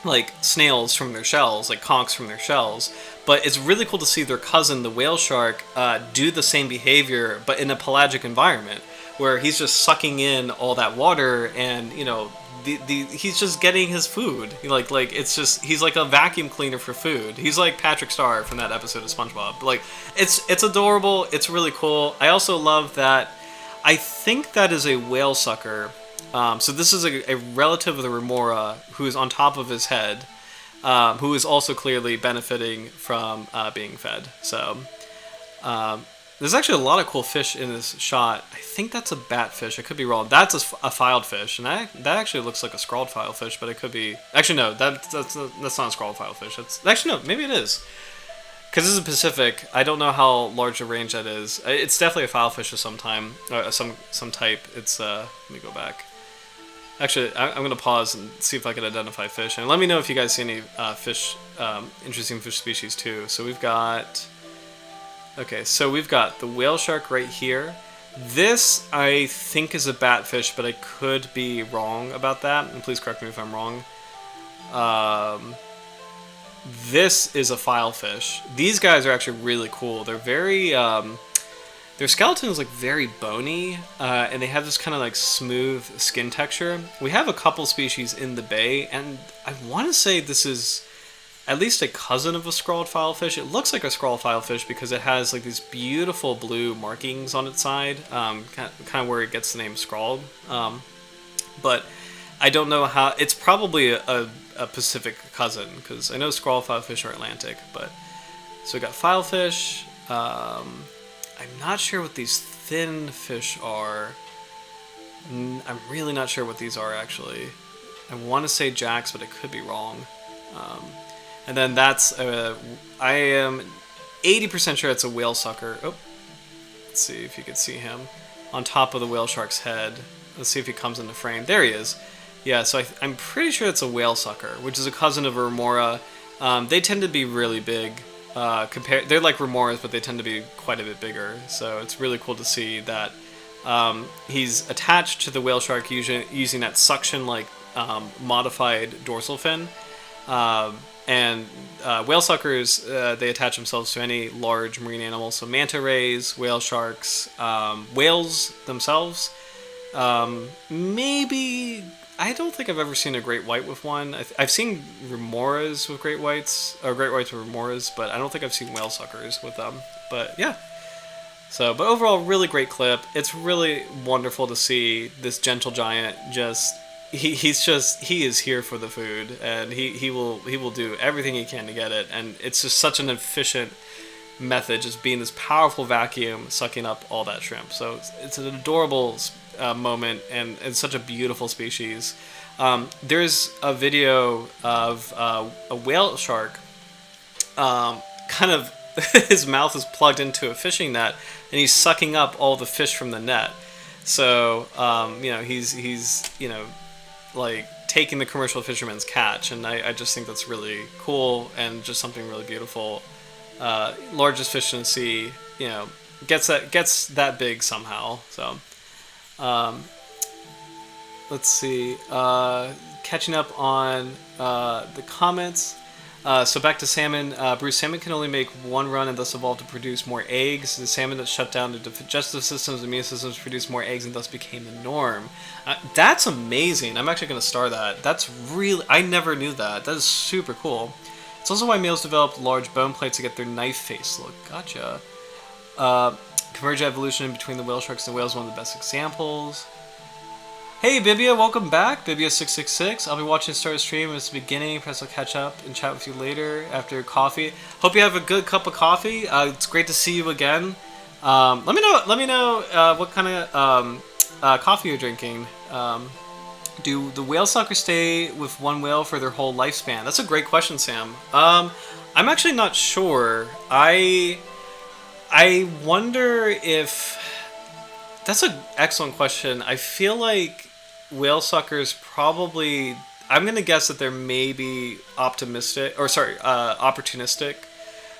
like snails from their shells, like conchs from their shells. But it's really cool to see their cousin, the whale shark, do the same behavior, but in a pelagic environment, where he's just sucking in all that water, and he's just getting his food. It's just, he's like a vacuum cleaner for food. He's like Patrick Star from that episode of SpongeBob. Like, it's adorable. It's really cool. I also love that. I think that is a whale sucker. So this is a relative of the remora who is on top of his head, who is also clearly benefiting from being fed. So there's actually a lot of cool fish in this shot. I think that's a batfish. I could be wrong. That's a filed fish, and that actually looks like a scrawled filefish, but it could be. Actually, no, that's not a scrawled filefish. Actually no, maybe it is. Because this is Pacific, I don't know how large a range that is. It's definitely a filefish of some type. It's let me go back. Actually, I'm going to pause and see if I can identify fish. And let me know if you guys see any interesting fish species too. So we've got... Okay, so we've got the whale shark right here. This, I think, is a batfish, but I could be wrong about that. And please correct me if I'm wrong. This is a filefish. These guys are actually really cool. They're very... Their skeleton is like very bony, and they have this kind of like smooth skin texture. We have a couple species in the bay, and I want to say this is at least a cousin of a scrawled filefish. It looks like a scrawled filefish because it has like these beautiful blue markings on its side, kind of where it gets the name scrawled. But I don't know how. It's probably a Pacific cousin, because I know scrawled filefish are Atlantic. But so we got filefish. I'm not sure what these thin fish are. I'm really not sure what these are, actually. I want to say jacks, but I could be wrong. And then that's... I am 80% sure it's a whale sucker. Oh, let's see if you can see him. On top of the whale shark's head. Let's see if he comes into frame. There he is. Yeah, so I'm pretty sure it's a whale sucker, which is a cousin of a remora. They tend to be really big. They're like remoras, but they tend to be quite a bit bigger. So it's really cool to see that he's attached to the whale shark using that suction like modified dorsal fin. And whale suckers, they attach themselves to any large marine animal. So manta rays, whale sharks, whales themselves. Maybe... I don't think I've ever seen a great white with one. I've seen remoras with great whites, or great whites with remoras, but I don't think I've seen whale suckers with them. But yeah. So, but overall, really great clip. It's really wonderful to see this gentle giant just... He is here for the food, and he will do everything he can to get it. And it's just such an efficient method, just being this powerful vacuum sucking up all that shrimp. So it's an adorable moment, and it's such a beautiful species. There's a video of a whale shark kind of his mouth is plugged into a fishing net, and he's sucking up all the fish from the net. So he's like taking the commercial fisherman's catch, and I just think that's really cool and just something really beautiful. Largest fish in the sea, gets that big somehow. So let's see. Catching up on the comments. So back to salmon. Bruce, salmon can only make one run and thus evolved to produce more eggs. The salmon that shut down the digestive systems, immune systems, produced more eggs and thus became the norm. That's amazing. I'm actually going to star that. That's really... I never knew that. That is super cool. It's also why males develop large bone plates to get their knife face look. Gotcha. Convergent evolution between the whale sharks and whales is one of the best examples. Hey Bibia, welcome back. Bibia666. I'll be watching start stream at the beginning. Perhaps I'll catch up and chat with you later after coffee. Hope you have a good cup of coffee. It's great to see you again. Let me know what kind of coffee you're drinking. Do the whale suckers stay with one whale for their whole lifespan? That's a great question, Sam. I'm actually not sure. I wonder if that's an excellent question. I feel like whale suckers probably. I'm gonna guess that they're maybe optimistic, or sorry, opportunistic.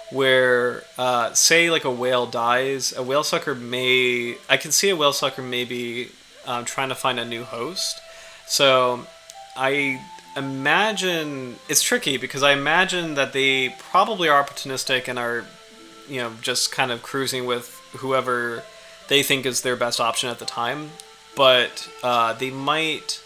Where, say, like a whale dies, a whale sucker may. I can see a whale sucker maybe trying to find a new host. So, I imagine it's tricky because I imagine that they probably are opportunistic and are, just kind of cruising with whoever they think is their best option at the time. But they might,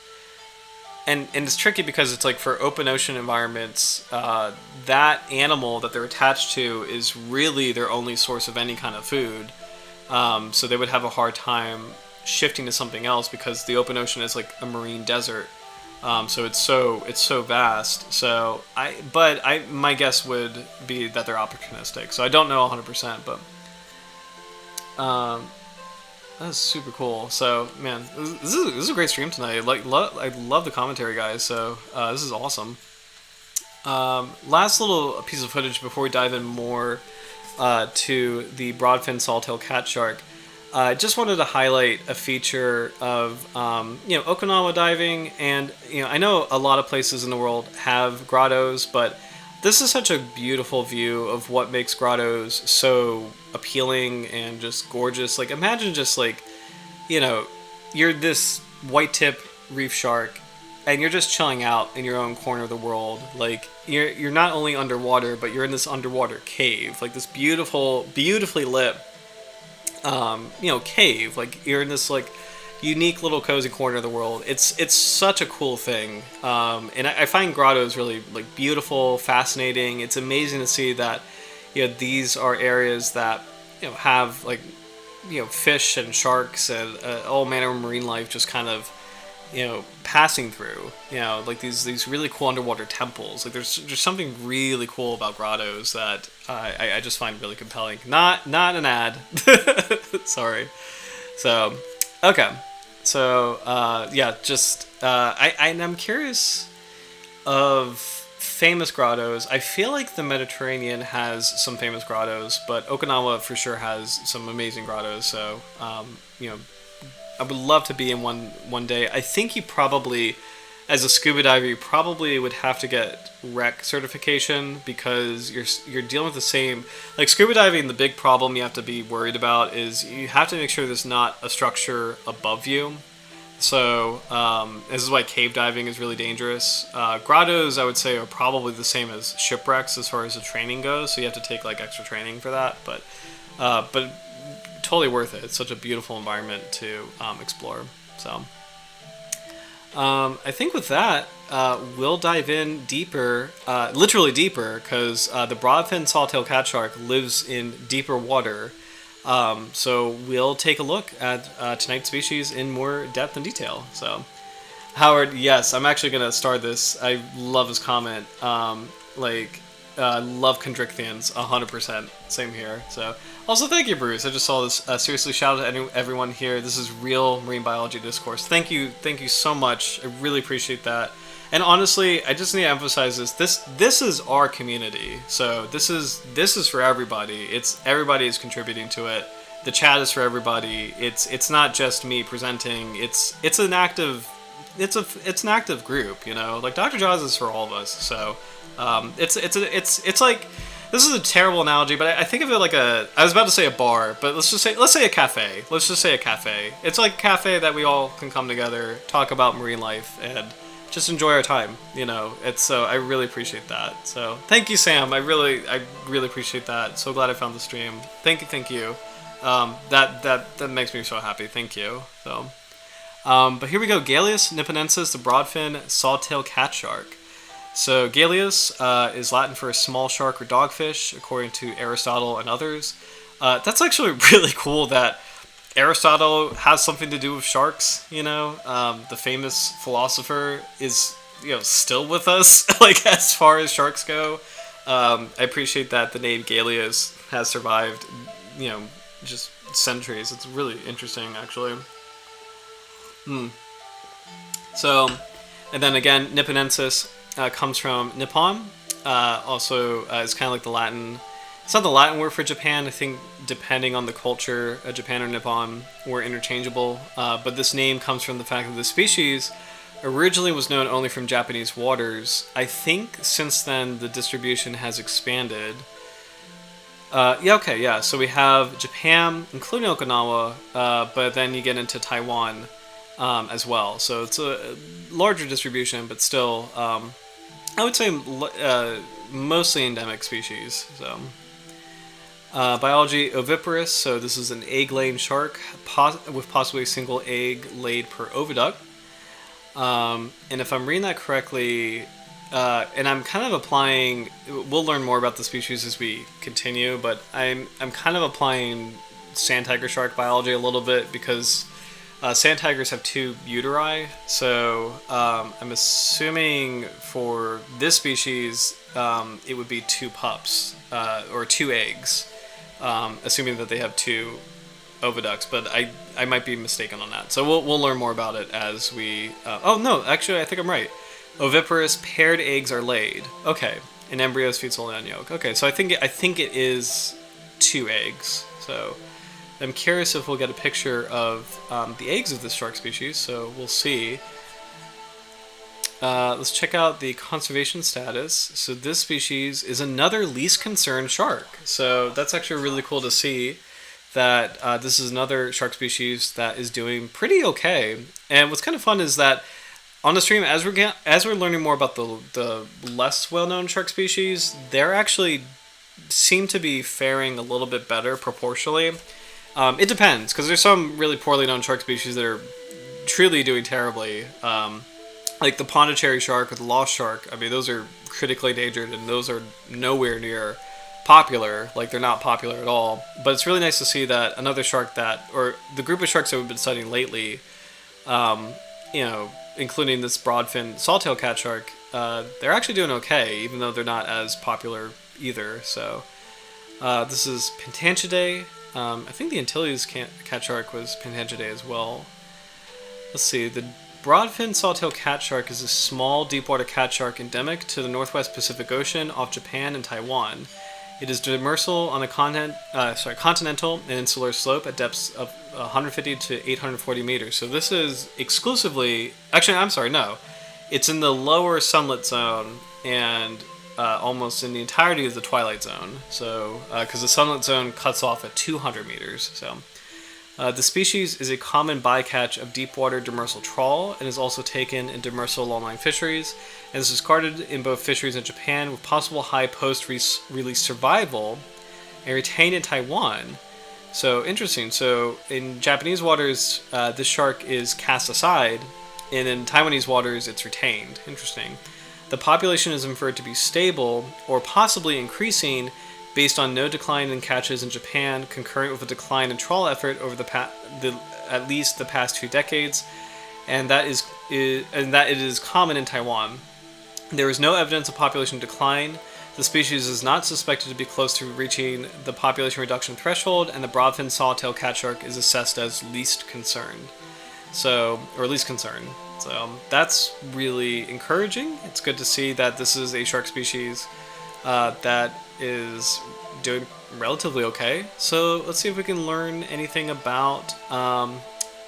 and it's tricky because it's like for open ocean environments, that animal that they're attached to is really their only source of any kind of food. So they would have a hard time shifting to something else because the open ocean is like a marine desert. So it's so vast. So my guess would be that they're opportunistic. So I don't know 100%, but that's super cool. So man, this is a great stream tonight. I love the commentary, guys. So this is awesome. Last little piece of footage before we dive in more to the Broadfin Sawtail Catshark. I just wanted to highlight a feature of Okinawa diving, and I know a lot of places in the world have grottos, but this is such a beautiful view of what makes grottos so appealing and just gorgeous. Like imagine just like, you're this white tip reef shark and you're just chilling out in your own corner of the world. Like you're not only underwater, but you're in this underwater cave, like this beautifully lit cave. Like you're in this like unique little cozy corner of the world. It's such a cool thing, and I find grottos really like beautiful, fascinating. It's amazing to see that these are areas that have like fish and sharks and all manner of marine life just kind of passing through. Like these really cool underwater temples. Like there's something really cool about grottos that I just find really compelling. Not an ad. Sorry. So okay. So I'm curious of famous grottos. I feel like the Mediterranean has some famous grottos, but Okinawa for sure has some amazing grottos. So I would love to be in one day. I think you probably, as a scuba diver, you probably would have to get rec certification because you're dealing with the same, like scuba diving. The big problem you have to be worried about is you have to make sure there's not a structure above you. So this is why cave diving is really dangerous. Grottos, I would say, are probably the same as shipwrecks as far as the training goes. So you have to take like extra training for that, but totally worth it. It's such a beautiful environment to explore. So I think with that, we'll dive in deeper, literally deeper, because the Broadfin Sawtail Catshark lives in deeper water. So we'll take a look at tonight's species in more depth and detail. So Howard, yes, I'm actually going to start this. I love his comment. Love Chondrichthyans, 100%. Same here. So also, thank you, Bruce. I just saw this. Seriously, shout out to everyone here. This is real marine biology discourse. Thank you so much. I really appreciate that. And honestly, I just need to emphasize this. This is our community. So this is for everybody. Everybody is contributing to it. The chat is for everybody. It's not just me presenting. It's an active group. Like Dr. Jaws is for all of us. So it's like. This is a terrible analogy, but I think of it like I was about to say a bar, but let's say a cafe. Let's just say a cafe. It's like a cafe that we all can come together, talk about marine life, and just enjoy our time. I really appreciate that. So thank you, Sam. I really appreciate that. So glad I found the stream. Thank you. That makes me so happy. Thank you. So, but here we go. Galeus nipponensis, the Broadfin Sawtail Catshark. So Galeus is Latin for a small shark or dogfish, according to Aristotle and others. That's actually really cool that Aristotle has something to do with sharks. The famous philosopher is still with us, like as far as sharks go. I appreciate that the name Galeus has survived, just centuries. It's really interesting, actually. So, and then again, nipponensis. Comes from Nippon, also is kind of like the Latin It's not the Latin word for Japan. I think depending on the culture, Japan or Nippon were interchangeable. But this name comes from the fact that the species originally was known only from Japanese waters. I think since then the distribution has expanded. Yeah. So we have Japan, including Okinawa, but then you get into Taiwan as well. So it's a larger distribution, but still, I would say mostly endemic species. So. Biology, oviparous, so this is an egg-laying shark with possibly a single egg laid per oviduct. And if I'm reading that correctly, and I'm kind of applying, we'll learn more about the species as we continue, but I'm kind of applying sand tiger shark biology a little bit because sand tigers have 2 uteri, so I'm assuming for this species it would be 2 pups, or 2 eggs. Assuming that they have 2 oviducts, but I might be mistaken on that. So we'll learn more about it as we. Oh no, actually I think I'm right. Oviparous paired eggs are laid. Okay, and embryos feed solely on yolk. Okay, so I think it is 2 eggs. So I'm curious if we'll get a picture of the eggs of this shark species. So we'll see. Let's check out the conservation status. So this species is another least concerned shark. So that's actually really cool to see that this is another shark species that is doing pretty okay. And what's kind of fun is that on the stream, as we're learning more about the less well-known shark species, they're actually seem to be faring a little bit better proportionally. It depends, because there's some really poorly known shark species that are truly doing terribly. Like the Pondicherry shark or the lost shark, I mean, those are critically endangered, and those are nowhere near popular. Like, they're not popular at all. But it's really nice to see that another shark or the group of sharks that we've been studying lately, including this Broadfin Sawtail Catshark, they're actually doing okay, even though they're not as popular either. So, this is Pentanchidae. I think the Antilles catshark was Pentanchidae as well. Let's see, the Broadfin Sawtail Catshark is a small deepwater catshark endemic to the northwest Pacific Ocean off Japan and Taiwan. It is demersal on the continental and insular slope at depths of 150 to 840 meters. So this is exclusively, actually, I'm sorry, no. It's in the lower sunlit zone and almost in the entirety of the twilight zone. So, because the sunlit zone cuts off at 200 meters. So. The species is a common bycatch of deepwater demersal trawl and is also taken in demersal longline fisheries, and is discarded in both fisheries in Japan with possible high post-release survival and retained in Taiwan. So, interesting. So, in Japanese waters, this shark is cast aside, and in Taiwanese waters, it's retained. Interesting. The population is inferred to be stable or possibly increasing based on no decline in catches in Japan, concurrent with a decline in trawl effort over at least the past 2 decades, and that it is common in Taiwan. There is no evidence of population decline. The species is not suspected to be close to reaching the population reduction threshold, and the Broadfin Sawtail Catshark is assessed as least concerned. So, or least concern. So that's really encouraging. It's good to see that this is a shark species that is doing relatively okay. So let's see if we can learn anything about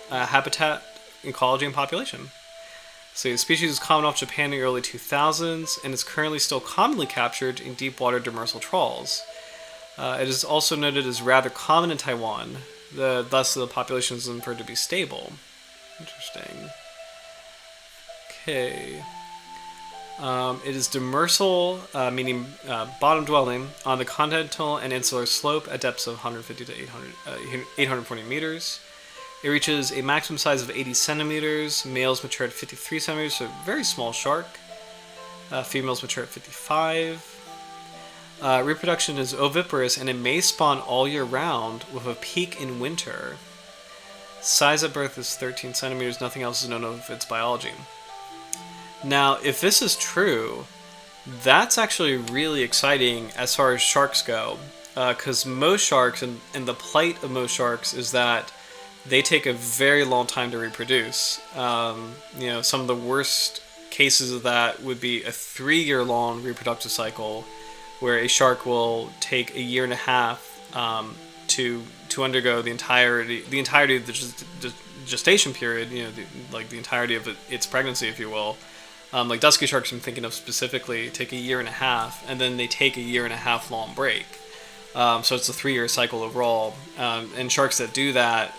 habitat, ecology, and population. So the species is common off Japan in the early 2000s and is currently still commonly captured in deep water demersal trawls. It is also noted as rather common in Taiwan. Thus the population is inferred to be stable. Interesting. Okay. It is demersal, meaning bottom dwelling, on the continental and insular slope at depths of 150 to 840 meters. It reaches a maximum size of 80 centimeters. Males mature at 53 centimeters, so a very small shark. Females mature at 55. Reproduction is oviparous, and it may spawn all year round with a peak in winter. Size at birth is 13 centimeters. Nothing else is known of its biology. Now, if this is true, that's actually really exciting as far as sharks go, because most sharks, and the plight of most sharks is that they take a very long time to reproduce. Some of the worst cases of that would be a 3-year-long reproductive cycle where a shark will take a year and a half to undergo the entirety of the gestation period. The entirety of its pregnancy, if you will. Like dusky sharks, I'm thinking of specifically, take a year and a half, and then they take a year and a half long break. So it's a 3-year cycle overall. And sharks that do that,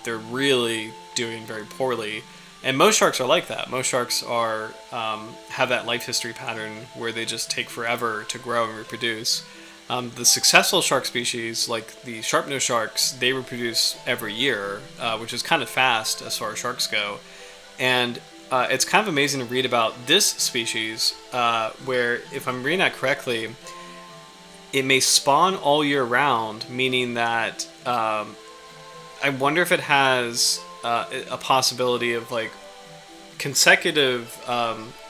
they're really doing very poorly. And most sharks are like that. Most sharks have that life history pattern where they just take forever to grow and reproduce. The successful shark species, like the sharp-nosed sharks, they reproduce every year, which is kind of fast as far as sharks go. And it's kind of amazing to read about this species, where, if I'm reading that correctly, it may spawn all year round, meaning that I wonder if it has a possibility of like consecutive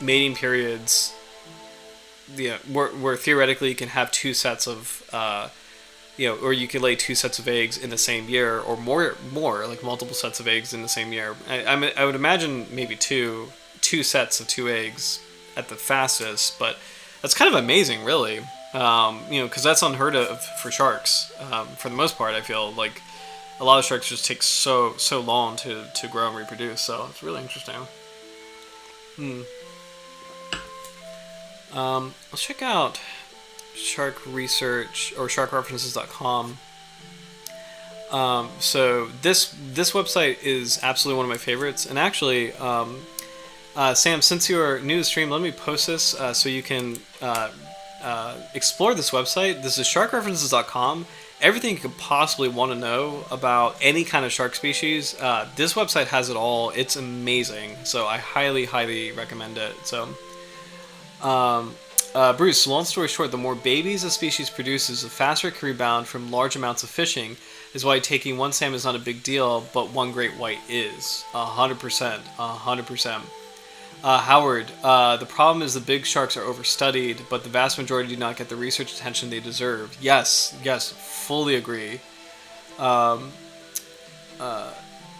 mating periods, where theoretically you can have 2 sets of, or you could lay 2 sets of eggs in the same year, or more like multiple sets of eggs in the same year. I would imagine maybe two sets of 2 eggs at the fastest, but that's kind of amazing, really. Because that's unheard of for sharks. For the most part, I feel like a lot of sharks just take so long to grow and reproduce. So it's really interesting. Let's check out Shark Research or sharkreferences.com. So this website is absolutely one of my favorites. And actually, Sam, since you are new to the stream, let me post this so you can explore this website. This is sharkreferences.com. Everything you could possibly want to know about any kind of shark species, this website has it all. It's amazing. So I highly recommend it. So, Bruce, long story short, the more babies a species produces, the faster it can rebound from large amounts of fishing. Is why taking one salmon is not a big deal, but one great white is. 100%. Howard, the problem is the big sharks are overstudied, but the vast majority do not get the research attention they deserve. Yes, fully agree. The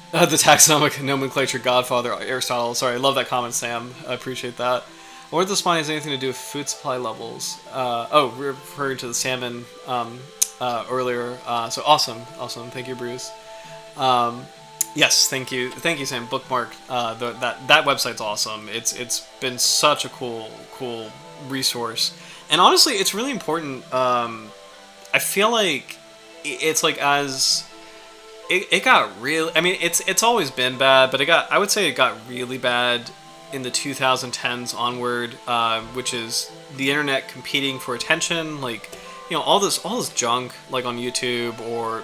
taxonomic nomenclature godfather, Aristotle. Sorry, I love that comment, Sam. I appreciate that. I wonder if this finding has anything to do with food supply levels. We're referring to the salmon earlier. So awesome. Thank you, Bruce. Yes, thank you, Sam. Bookmark. That website's awesome. It's been such a cool resource, and honestly, it's really important. I feel like it's like it got real. I mean, it's always been bad, but I would say it got really bad in the 2010s onward, which is the internet competing for attention, like all this junk like on YouTube or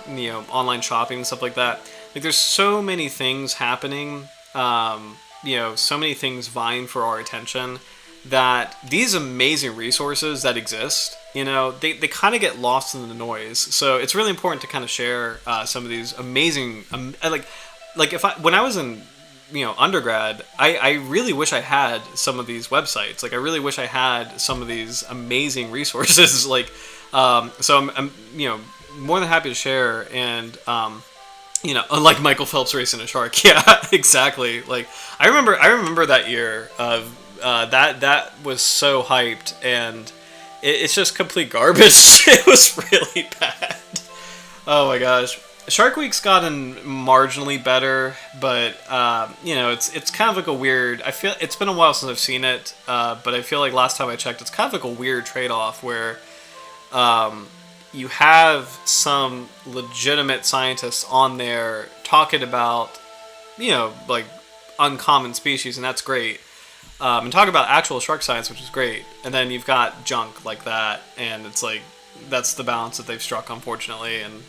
online shopping and stuff like that. Like, there's so many things happening, so many things vying for our attention, that these amazing resources that exist, they kind of get lost in the noise. So it's really important to kind of share some of these amazing, when I was in, undergrad, I really wish I had some of these websites. Like, I really wish I had some of these amazing resources. So I'm more than happy to share. And unlike Michael Phelps racing a shark. Yeah, exactly. Like, I remember that year of that was so hyped, and it's just complete garbage. It was really bad. Oh my gosh. Shark Week's gotten marginally better, but it's kind of like a weird. I feel it's been a while since I've seen it, but I feel like last time I checked, it's kind of like a weird trade-off where you have some legitimate scientists on there talking about, uncommon species, and that's great. And talk about actual shark science, which is great. And then you've got junk like that, and it's like, that's the balance that they've struck, unfortunately. And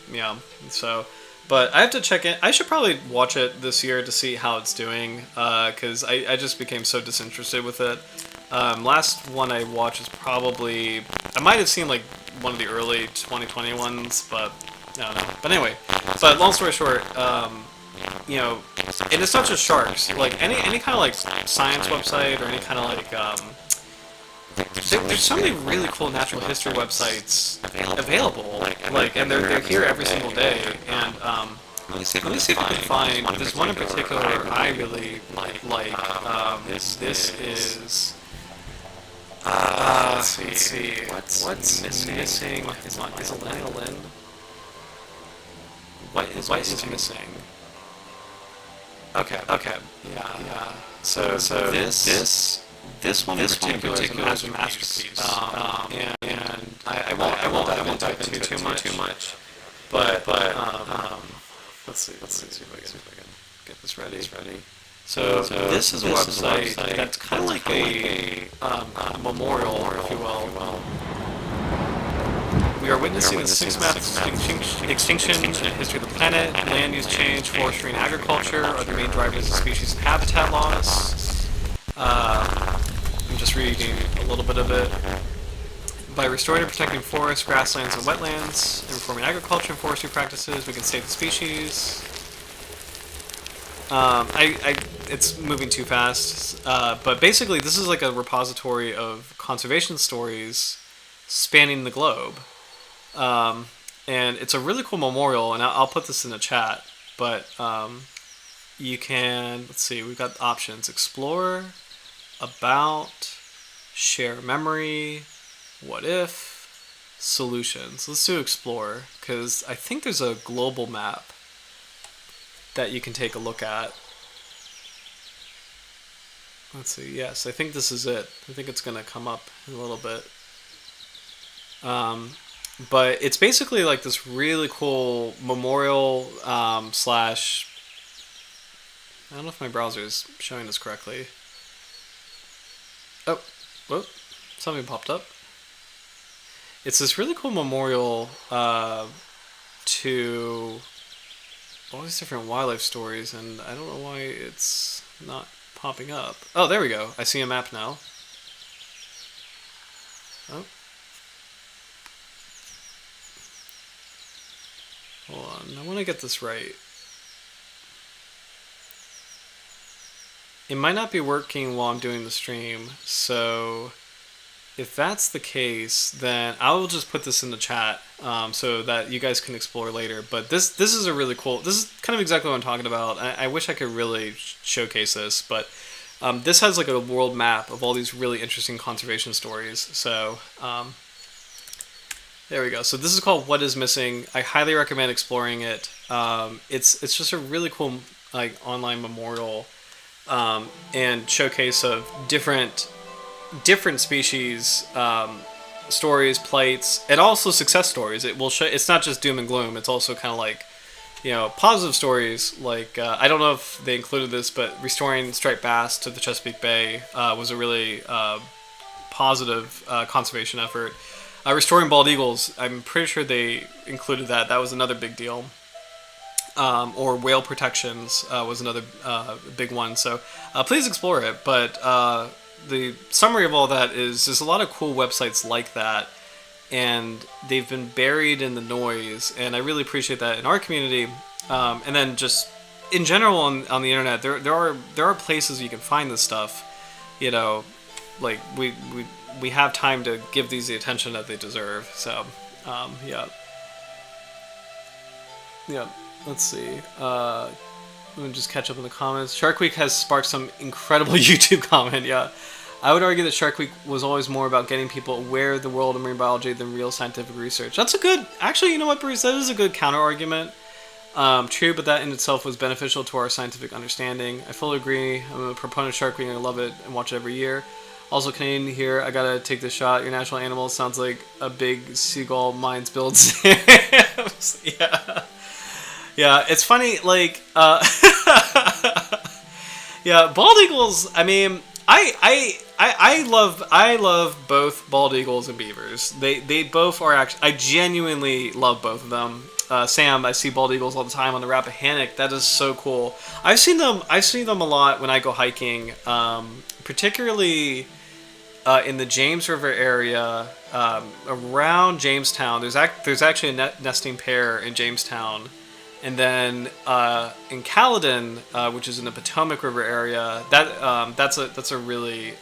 so, but I have to check it. I should probably watch it this year to see how it's doing, because I just became so disinterested with it. Last one I watched is probably, I might have seen like one of the early 2020 ones, but I don't know. But anyway, but long story short, and it's not just sharks. Like any kind of like science website or any kind of like there's so many really cool natural history websites available. Like, and they're here every single day. And let me see if I can find. There's one in particular I really like. This is. Let's see. What's missing? Is it lanolin? What is missing? Okay. Yeah. So this one in particular is a masterpiece. And I won't dive into too much. But let's see if I can get this ready. So this is a website that's kind of like a memorial, if you will. We are witnessing the sixth mass extinction in the history of the planet. Land use change, forestry, and agriculture are the main drivers of species and habitat loss. I'm just reading a little bit of it. By restoring and protecting forests, grasslands, and wetlands, and reforming agriculture and forestry practices, we can save the species. It's moving too fast, but basically this is like a repository of conservation stories spanning the globe. And it's a really cool memorial, and I'll put this in the chat, but you can, let's see, we've got options: explore, about, share memory, what if, solutions. Let's do explore, because I think there's a global map that you can take a look at. Let's see, yes, I think this is it. I think it's going to come up in a little bit. But it's basically like this really cool memorial slash... I don't know if my browser is showing this correctly. Oh, whoop, something popped up. It's this really cool memorial to all these different wildlife stories, and I don't know why it's not popping up. Oh, there we go. I see a map now. Oh. Hold on. I want to get this right. It might not be working while I'm doing the stream, so if that's the case, then I will just put this in the chat so that you guys can explore later. But this is a really cool... This is kind of exactly what I'm talking about. I wish I could really showcase this, but this has like a world map of all these really interesting conservation stories. So there we go. So this is called What is Missing. I highly recommend exploring it. It's just a really cool like online memorial and showcase of different species, stories, plights, and also success stories. It will show. It's not just doom and gloom. It's also kind of like, positive stories. Like I don't know if they included this, but restoring striped bass to the Chesapeake Bay was a really positive conservation effort. Restoring bald eagles, I'm pretty sure they included that. That was another big deal. Or whale protections was another big one. So please explore it. But the summary of all that is there's a lot of cool websites like that, and they've been buried in the noise, and I really appreciate that in our community. And then just in general on the internet, there are places you can find this stuff. Like we have time to give these the attention that they deserve. So yeah. Let's see. Let me just catch up in the comments. Shark Week has sparked some incredible YouTube comment. Yeah, I would argue that Shark Week was always more about getting people aware of the world of marine biology than real scientific research. That's a good... Actually, you know what, Bruce? That is a good counter-argument. True, but that in itself was beneficial to our scientific understanding. I fully agree. I'm a proponent of Shark Week and I love it and watch it every year. Also, Canadian here, I gotta take this shot. Your national animal sounds like a big seagull mines builds. Yeah. Yeah, it's funny, like, yeah, bald eagles, I mean, I love both bald eagles and beavers. They both are actually, I genuinely love both of them. Sam, I see bald eagles all the time on the Rappahannock. That is so cool. I've seen them a lot when I go hiking, particularly in the James River area, around Jamestown. There's actually a nesting pair in Jamestown. And then in Caledon, which is in the Potomac River area, that's a really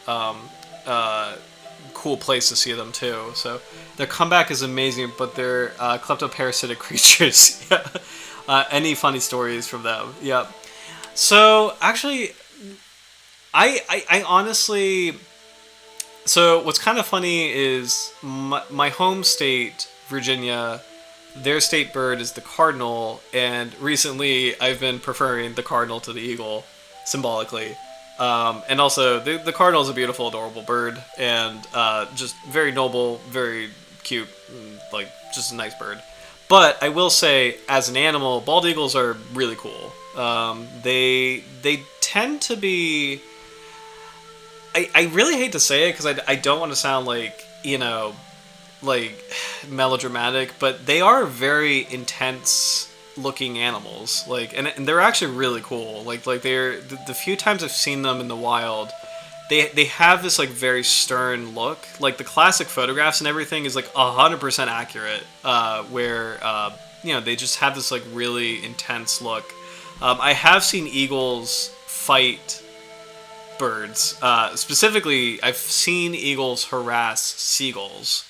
cool place to see them too. So their comeback is amazing, but they're kleptoparasitic creatures. Any funny stories from them? Yeah. So actually, I honestly, So what's kind of funny is my home state, Virginia, their state bird is the cardinal, and recently I've been preferring the cardinal to the eagle, symbolically. And also, the cardinal is a beautiful, adorable bird, and just very noble, very cute, like just a nice bird. But I will say, as an animal, bald eagles are really cool. They tend to be. I really hate to say it because I don't want to sound like like melodramatic, but they are very intense looking animals. Like, and they're actually really cool. Like they're the few times I've seen them in the wild, they have this like very stern look. Like the classic photographs and everything is like 100% accurate. Where they just have this like really intense look. I have seen eagles fight birds. Specifically, I've seen eagles harass seagulls.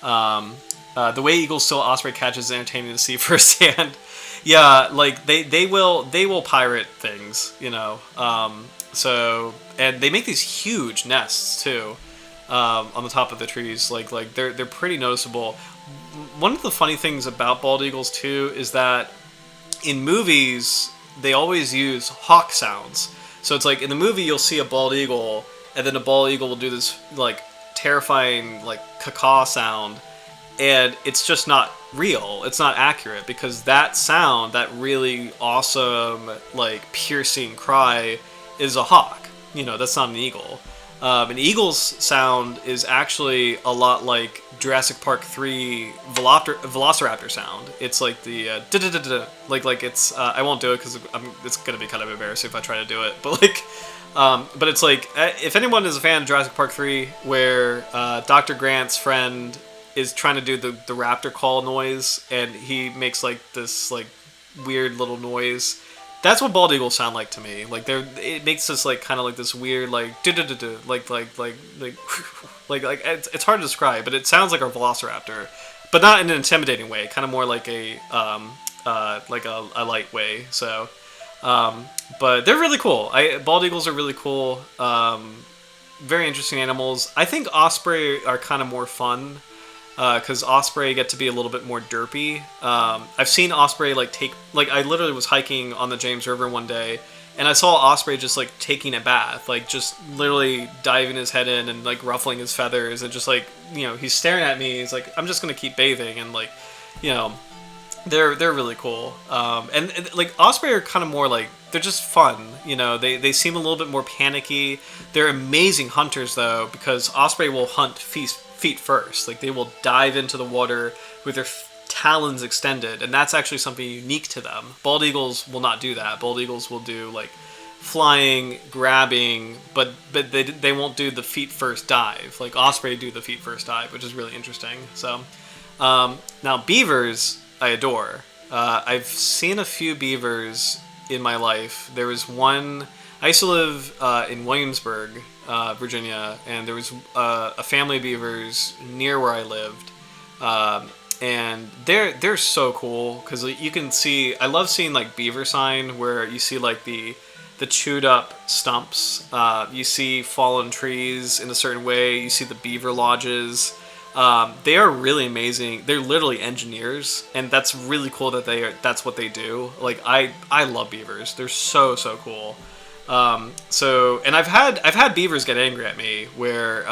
The way eagles steal osprey catches is entertaining to see firsthand. Yeah, like they will pirate things, So, and they make these huge nests too, on the top of the trees. Like they're pretty noticeable. One of the funny things about bald eagles too is that in movies they always use hawk sounds. So it's like in the movie you'll see a bald eagle, and then a bald eagle will do this like terrifying like caw sound, and it's just not real. It's not accurate because that sound, that really awesome like piercing cry, is a hawk. That's not an eagle. An eagle's sound is actually a lot like Jurassic Park 3 Velociraptor sound. It's like the like it's I won't do it because it's gonna be kind of embarrassing if I try to do it. But but it's like if anyone is a fan of Jurassic Park 3, where Dr. Grant's friend is trying to do the raptor call noise, and he makes like this like weird little noise. That's what bald eagles sound like to me. Like it makes this like kind of like this weird like like it's hard to describe, but it sounds like a velociraptor, but not in an intimidating way. Kind of more like a light way. So, but they're really cool. Bald eagles are really cool. Very interesting animals. I think osprey are kind of more fun. Because osprey get to be a little bit more derpy. I've seen osprey I literally was hiking on the James River one day, and I saw osprey just like taking a bath, like just literally diving his head in and like ruffling his feathers, and just like he's staring at me. He's like, I'm just gonna keep bathing, and like they're really cool. And like osprey are kind of more like, they're just fun. They seem a little bit more panicky. They're amazing hunters though, because osprey will hunt feet first. Like they will dive into the water with their talons extended, and that's actually something unique to them. Bald eagles will not do that. Bald eagles will do like flying, grabbing, but they won't do the feet first dive. Like osprey do the feet first dive, which is really interesting. So now beavers I adore. I've seen a few beavers in my life. There was one. I used to live in Williamsburg, Virginia, and there was a family of beavers near where I lived, and they're so cool because you can see. I love seeing like beaver sign where you see like the chewed up stumps. You see fallen trees in a certain way. You see the beaver lodges. They are really amazing. They're literally engineers, and that's really cool that that's what they do. Like I love beavers. They're so cool. And I've had beavers get angry at me where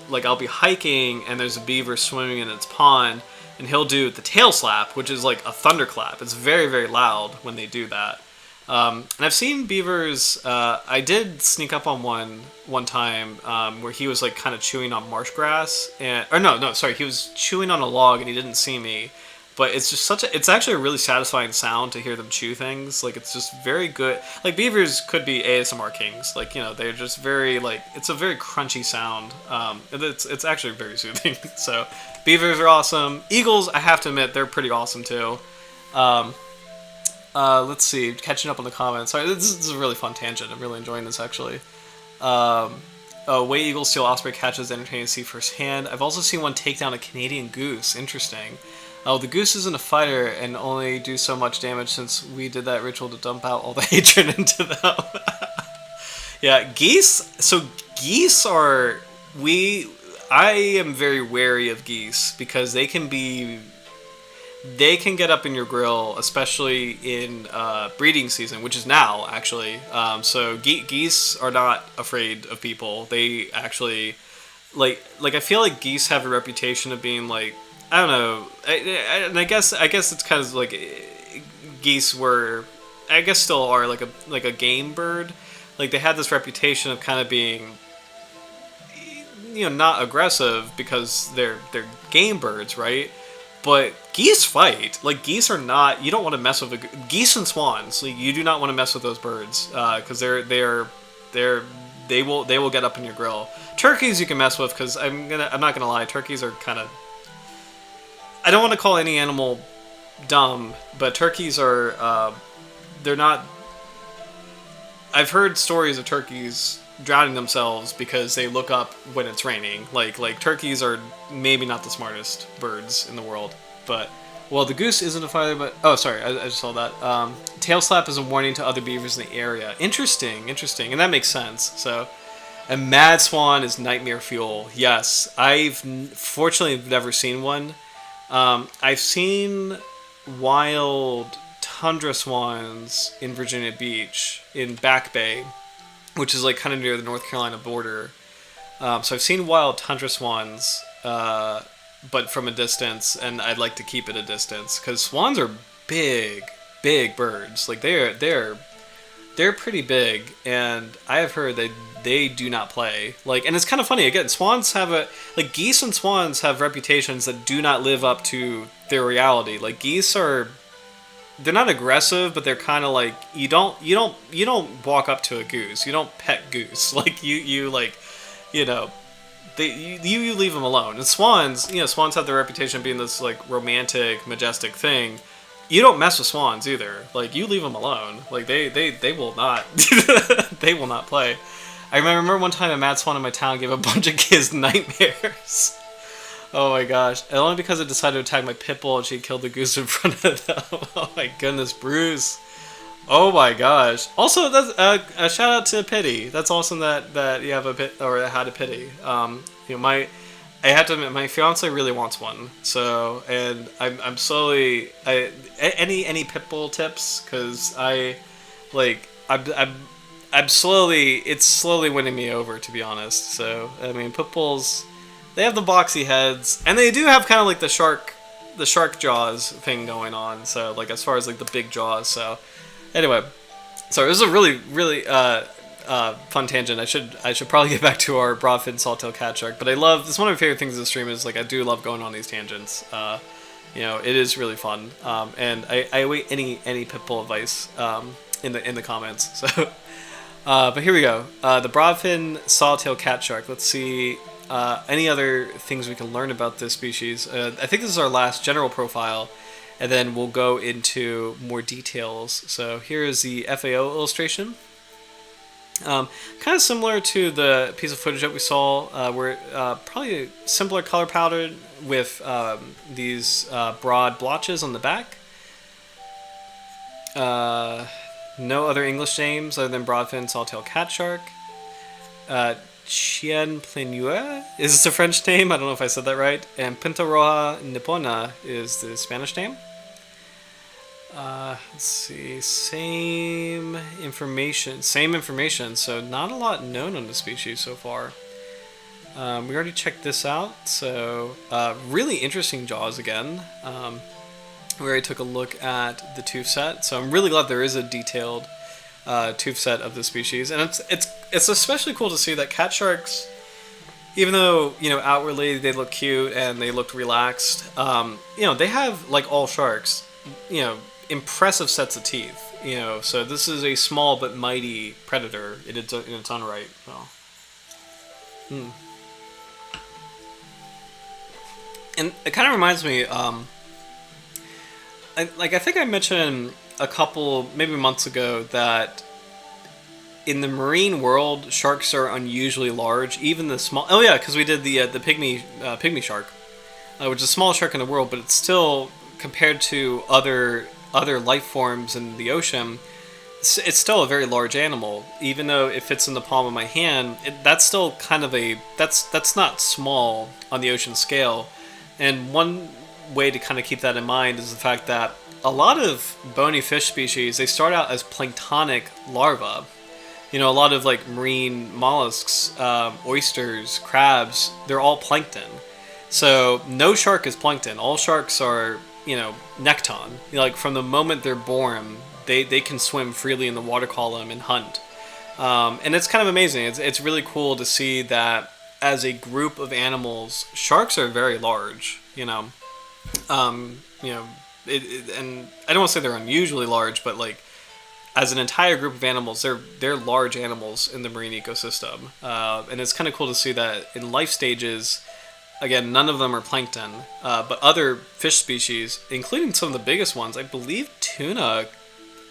like I'll be hiking and there's a beaver swimming in its pond, and he'll do the tail slap, which is like a thunderclap. It's very, very loud when they do that. And I've seen beavers. I did sneak up on one time where he was like kind of chewing on marsh grass, he was chewing on a log and he didn't see me. But it's just it's actually a really satisfying sound to hear them chew things. Like it's just very good. Like beavers could be ASMR kings. Like they're just very like, it's a very crunchy sound. It's actually very soothing. So beavers are awesome. Eagles, I have to admit, they're pretty awesome too. Let's see, catching up on the comments. Sorry, this is a really fun tangent. I'm really enjoying this actually. Way eagles steal osprey catches, entertaining to see firsthand. I've also seen one take down a Canadian goose. Interesting. Oh, the goose isn't a fighter and only do so much damage since we did that ritual to dump out all the hatred into them. Yeah, geese. So geese are I am very wary of geese because they can get up in your grill, especially in breeding season, which is now actually. So geese are not afraid of people. They actually like I feel like geese have a reputation of being like, I don't know, and I guess it's kind of like geese were, I guess still are like a game bird. Like they had this reputation of kind of being, not aggressive because they're game birds, right? But geese fight. Like geese are not. You don't want to mess with geese and swans. Like you do not want to mess with those birds because they will get up in your grill. Turkeys you can mess with because I'm not gonna lie. Turkeys are kind of. I don't want to call any animal dumb, but turkeys are. They're not. I've heard stories of turkeys drowning themselves because they look up when it's raining. Like turkeys are maybe not the smartest birds in the world, but well, the goose isn't a fighter. But oh, sorry, I just saw that. Tail slap is a warning to other beavers in the area. Interesting, and that makes sense. So, and mad swan is nightmare fuel. Yes, I've fortunately never seen one. I've seen wild tundra swans in Virginia Beach in Back Bay, which is like kind of near the North Carolina border. So I've seen wild tundra swans, but from a distance, and I'd like to keep it a distance because swans are big birds. Like they're pretty big, and I have heard they do not play. Like, and it's kind of funny. Again, swans have geese and swans have reputations that do not live up to their reality. Like geese they're not aggressive, but they're kind of like you don't walk up to a goose. You don't pet goose. Like you leave them alone. And swans have the reputation of being this like romantic, majestic thing. You don't mess with swans either. Like you leave them alone. Like they will not they will not play. I remember one time a mad swan in my town gave a bunch of kids nightmares. Oh my gosh. And only because I decided to attack my pit bull and she killed the goose in front of them. Oh my goodness, Bruce. Oh my gosh. Also, that's a shout out to Pity. That's awesome that you have a pit or had a Pity. I have to admit, my fiance really wants one. So, and I'm slowly any pit bull tips because I'm slowly, it's slowly winning me over, to be honest. So, I mean, pit bulls, they have the boxy heads, and they do have kind of like the shark jaws thing going on. So, like as far as like the big jaws. So, anyway, sorry, this is a really fun tangent. I should probably get back to our Broadfin Sawtail Catshark, but it's one of my favorite things in the stream is like I do love going on these tangents. It is really fun, and I await any pit bull advice in the comments. So. But here we go. The Broadfin Sawtail Catshark. Let's see any other things we can learn about this species. I think this is our last general profile, and then we'll go into more details. So here is the FAO illustration. Kind of similar to the piece of footage that we saw, where probably simpler color palette with these broad blotches on the back. No other English names other than Broadfin Sawtail Catshark. Chien Plenue is the French name. I don't know if I said that right. And Pinta Roja Nippona is the Spanish name. Let's see. Same information. So not a lot known on the species so far. We already checked this out. So really interesting jaws again. We already took a look at the tooth set, so I'm really glad there is a detailed tooth set of the species, and it's especially cool to see that cat sharks, even though outwardly they look cute and they look relaxed, they have, like all sharks, impressive sets of teeth. So this is a small but mighty predator in its own right. And it kind of reminds me. I think I mentioned a couple, maybe months ago, that in the marine world, sharks are unusually large. Even the small. Oh yeah, because we did the pygmy shark, which is the smallest shark in the world, but it's still, compared to other life forms in the ocean, it's still a very large animal, even though it fits in the palm of my hand. That's still kind of that's not small on the ocean scale. And one way to kind of keep that in mind is the fact that a lot of bony fish species, they start out as planktonic larvae. A lot of like marine mollusks, oysters, crabs, they're all plankton. So no shark is plankton. All sharks are, nekton. Like from the moment they're born, they can swim freely in the water column and hunt. And it's kind of amazing. It's really cool to see that as a group of animals, sharks are very large. Um, you know, and I don't want to say they're unusually large, but like as an entire group of animals, they're large animals in the marine ecosystem, and it's kind of cool to see that in life stages. Again, none of them are plankton, but other fish species, including some of the biggest ones, I believe tuna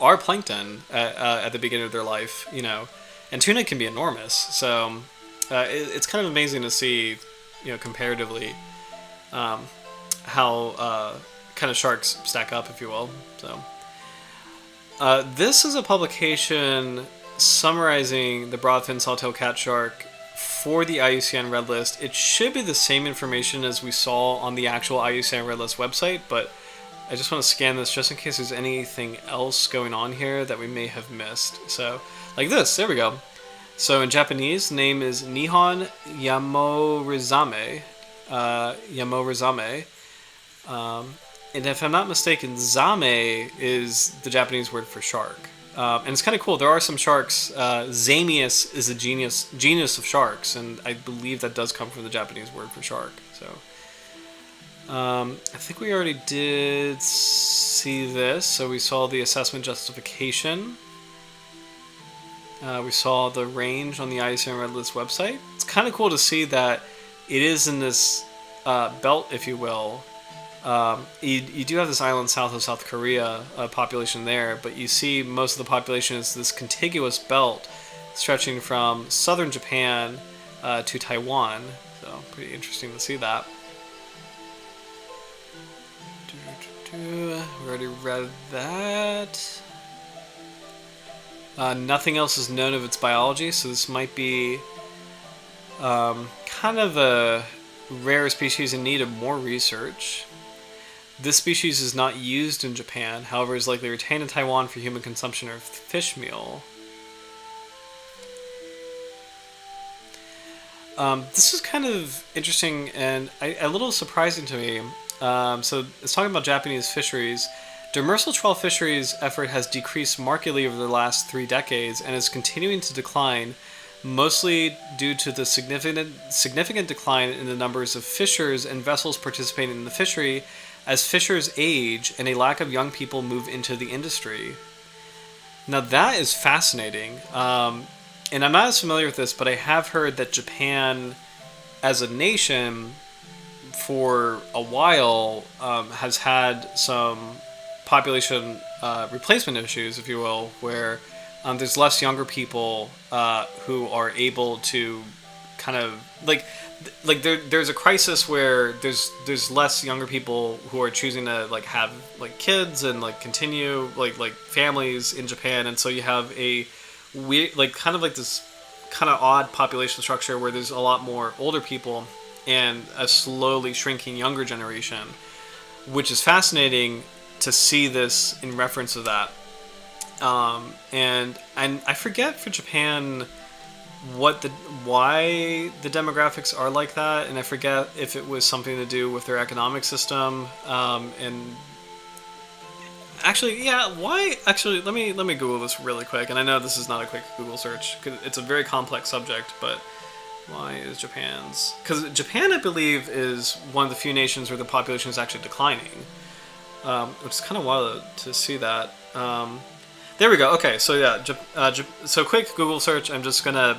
are plankton at the beginning of their life. And tuna can be enormous. So it's kind of amazing to see, comparatively, how kind of sharks stack up, if you will. So. This is a publication summarizing the Broadfin Sawtail Catshark for the IUCN Red List. It should be the same information as we saw on the actual IUCN Red List website, but I just want to scan this just in case there's anything else going on here that we may have missed. So, like this, there we go. So in Japanese, the name is Nihon-yamorizame. Yamorizame. And if I'm not mistaken, zame is the Japanese word for shark. And it's kind of cool. There are some sharks. Zamius is a genus of sharks, and I believe that does come from the Japanese word for shark. So I think we already did see this. So we saw the assessment justification. We saw the range on the IUCN Red List website. It's kind of cool to see that it is in this belt, if you will. You do have this island south of South Korea population there, but you see most of the population is this contiguous belt stretching from southern Japan to Taiwan. So pretty interesting to see that. We already read that. Nothing else is known of its biology, so this might be kind of a rare species in need of more research. This species is not used in Japan, however is likely retained in Taiwan for human consumption of fish meal. This is kind of interesting and a little surprising to me. So it's talking about Japanese fisheries. Demersal trawl fisheries effort has decreased markedly over the last 3 decades and is continuing to decline, mostly due to the significant decline in the numbers of fishers and vessels participating in the fishery as fishers age and a lack of young people move into the industry. Now that is fascinating, and I'm not as familiar with this, but I have heard that Japan, as a nation, for a while, has had some population replacement issues, if you will, where there's less younger people who are able to kind of there's a crisis where there's less younger people who are choosing to have kids and continue families in Japan, and so you have a weird this kind of odd population structure where there's a lot more older people and a slowly shrinking younger generation, which is fascinating to see this in reference to that. And I forget for Japan why the demographics are like that, and I forget if it was something to do with their economic system. And actually, why? Actually, let me Google this really quick. And I know this is not a quick Google search because it's a very complex subject, but why is Japan's? Because Japan, I believe, is one of the few nations where the population is actually declining, which is kind of wild to see that. There we go. Okay, so yeah, so quick Google search. I am just gonna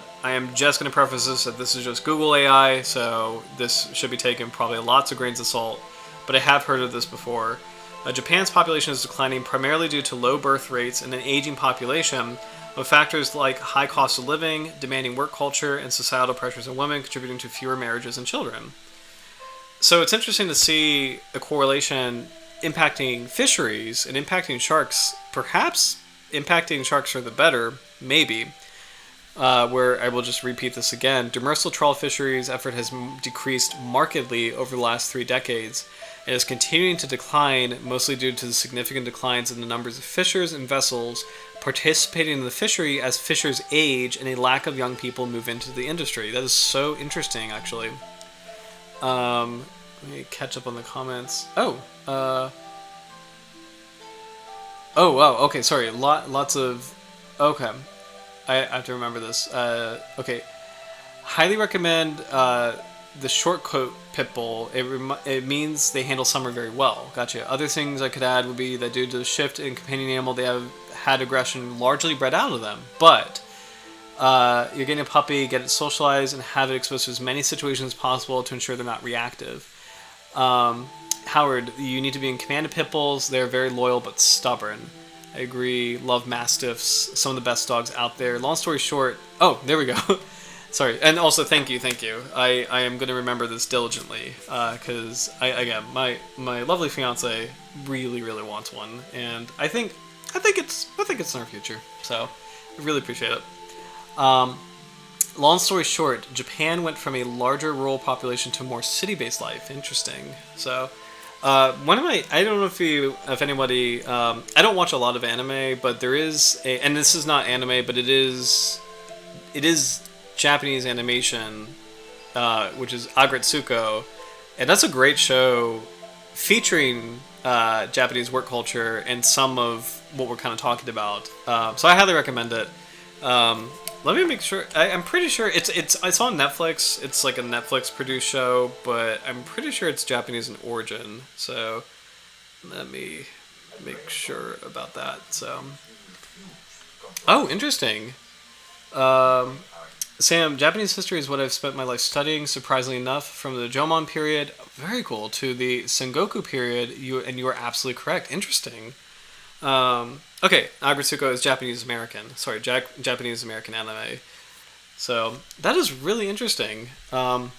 preface this that this is just Google AI, so this should be taken probably lots of grains of salt. But I have heard of this before. Japan's population is declining primarily due to low birth rates and an aging population, with factors like high cost of living, demanding work culture, and societal pressures on women contributing to fewer marriages and children. So it's interesting to see a correlation impacting fisheries and impacting sharks, perhaps impacting sharks for the better, maybe. Where I will just repeat this again. Demersal trawl fisheries effort has decreased markedly over the last 3 decades and is continuing to decline, mostly due to the significant declines in the numbers of fishers and vessels participating in the fishery as fishers age and a lack of young people move into the industry. That is so interesting, actually. Let me catch up on the comments. Oh, wow. Okay, sorry. Lots of. Okay. I have to remember this. Okay. Highly recommend the short coat pit bull. It means they handle summer very well. Gotcha. Other things I could add would be that due to the shift in companion animal, they have had aggression largely bred out of them. But you're getting a puppy, get it socialized, and have it exposed to as many situations as possible to ensure they're not reactive. Howard, you need to be in command of pit bulls. They're very loyal but stubborn. I agree. Love mastiffs. Some of the best dogs out there. Long story short. Oh, there we go. Sorry. And also, thank you. I am going to remember this diligently because again, my lovely fiance really wants one, and I think it's in our future. So I really appreciate it. Long story short, Japan went from a larger rural population to a more city-based life. Interesting. So. I don't know if anybody, I don't watch a lot of anime, but there is and this is not anime, but it is Japanese animation, which is Agretsuko, and that's a great show featuring Japanese work culture and some of what we're kind of talking about. So I highly recommend it. Let me make sure. I'm pretty sure it's on Netflix. It's like a Netflix produced show, but I'm pretty sure it's Japanese in origin. So let me make sure about that. So, oh, interesting. Sam, Japanese history is what I've spent my life studying. Surprisingly enough, from the Jomon period, very cool, to the Sengoku period. You are absolutely correct. Interesting. Okay, Agretsuko is Japanese American. Sorry, Japanese American anime. So that is really interesting. And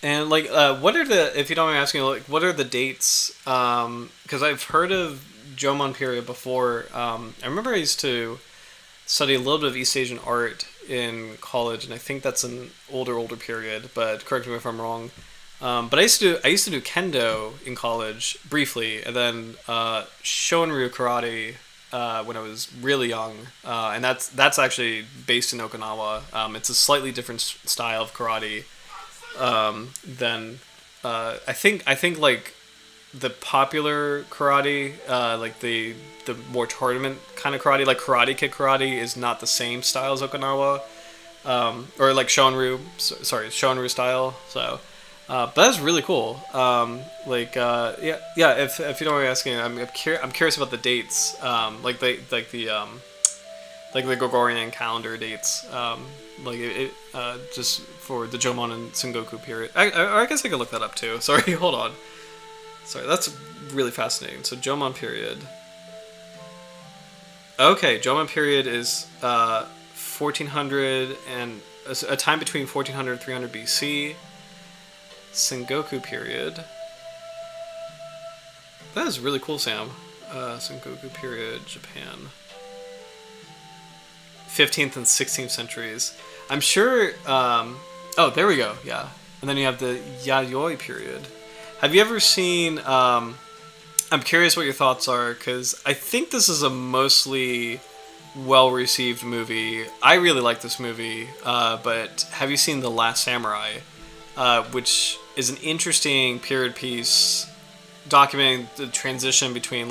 like, what are the? If you don't mind asking, like, what are the dates? Because I've heard of Jomon period before. I remember I used to study a little bit of East Asian art in college, and I think that's an older period. But correct me if I'm wrong. But I used to do kendo in college briefly, and then Shonryu karate when I was really young, and that's actually based in Okinawa. It's a slightly different style of karate than I think like the popular karate, like the more tournament kind of karate, like Karate Kid karate, is not the same style as Okinawa, or like Shonryu style. So. But that's really cool. Yeah. If you don't mind me asking, I'm curious about the dates. Like the Gregorian calendar dates. Just for the Jomon and Sengoku period. I guess I could look that up too. Sorry, hold on. Sorry, that's really fascinating. So Jomon period. Okay, Jomon period is 1400 and a time between 1400 and 300 BC. Sengoku period. That is really cool, Sam. Sengoku period, Japan. 15th and 16th centuries. I'm sure. Oh, there we go. Yeah, and then you have the Yayoi period. Have you ever seen? I'm curious what your thoughts are, because I think this is a mostly well-received movie. I really like this movie, but have you seen The Last Samurai? Which is an interesting period piece documenting the transition between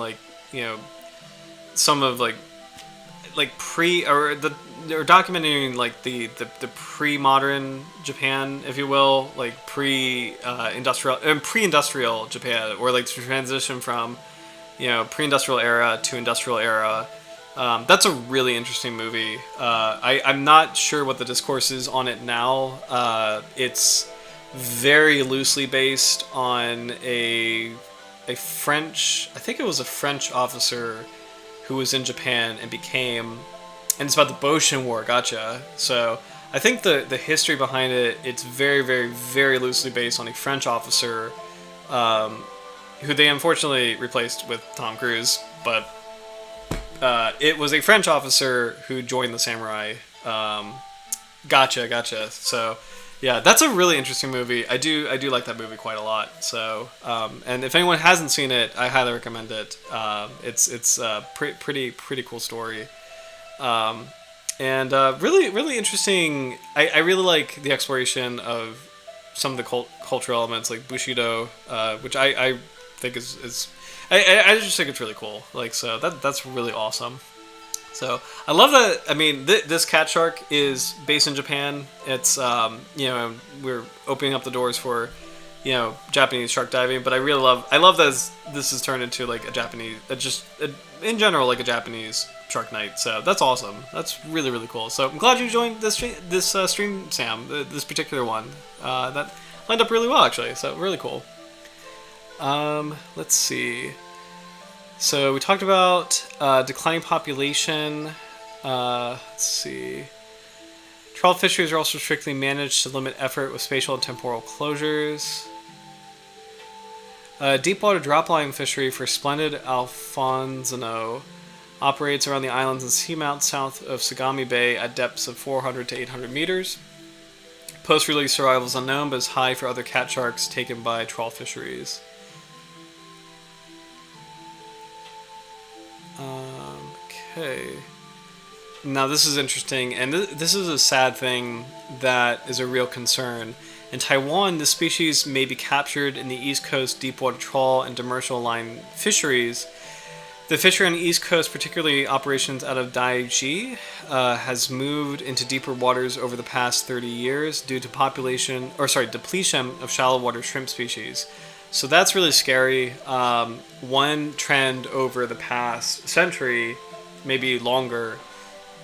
some of they're documenting like the pre-modern Japan, if you will, like pre-industrial Japan, or like the transition from pre-industrial era to industrial era. That's a really interesting movie. I'm not sure what the discourse is on it now. It's very loosely based on a French, I think it was a French officer who was in Japan and it's about the Boshin War. Gotcha. So I think the history behind it's very, very, very loosely based on a French officer who they unfortunately replaced with Tom Cruise, but it was a French officer who joined the samurai. Gotcha. So, yeah, that's a really interesting movie. I do like that movie quite a lot. So, and if anyone hasn't seen it, I highly recommend it. It's a pretty cool story. And really interesting. I really like the exploration of some of the cultural elements like Bushido, which I think is I just think it's really cool. Like, so that's really awesome. So I love that. I mean, this cat shark is based in Japan. It's we're opening up the doors for Japanese shark diving. But I love that this has turned into like a Japanese, in general like a Japanese shark night. So that's awesome. That's really cool. So I'm glad you joined this stream, Sam. This particular one that lined up really well actually. So really cool. Let's see. So we talked about declining population. Let's see. Trawl fisheries are also strictly managed to limit effort with spatial and temporal closures. Deepwater dropline fishery for splendid Alfonso operates around the islands and seamount south of Sagami Bay at depths of 400 to 800 meters. Post-release survival is unknown, but is high for other cat sharks taken by trawl fisheries. Okay. Now this is interesting, and this is a sad thing that is a real concern. In Taiwan, the species may be captured in the East Coast deepwater trawl and demersal line fisheries. The fishery on the East Coast, particularly operations out of Daiji, has moved into deeper waters over the past 30 years due to depletion of shallow water shrimp species. So that's really scary. One trend over the past century, maybe longer,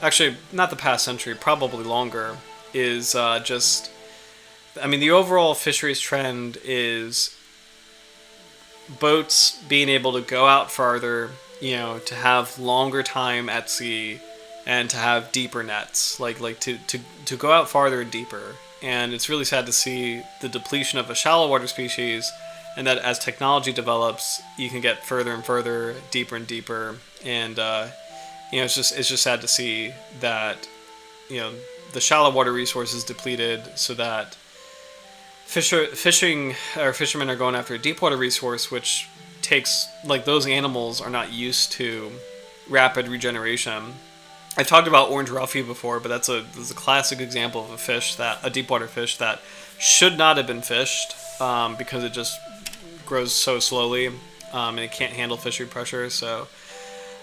actually not the past century, probably longer, is the overall fisheries trend is boats being able to go out farther, to have longer time at sea and to have deeper nets, like to go out farther and deeper. And it's really sad to see the depletion of a shallow water species, and that as technology develops, you can get further and further, deeper and deeper, and it's just sad to see that the shallow water resource is depleted, so that fishermen are going after a deep water resource, which takes, like, those animals are not used to rapid regeneration. I've talked about orange roughy before, but that's a classic example of a deep water fish that should not have been fished because it just grows so slowly and it can't handle fishery pressure. So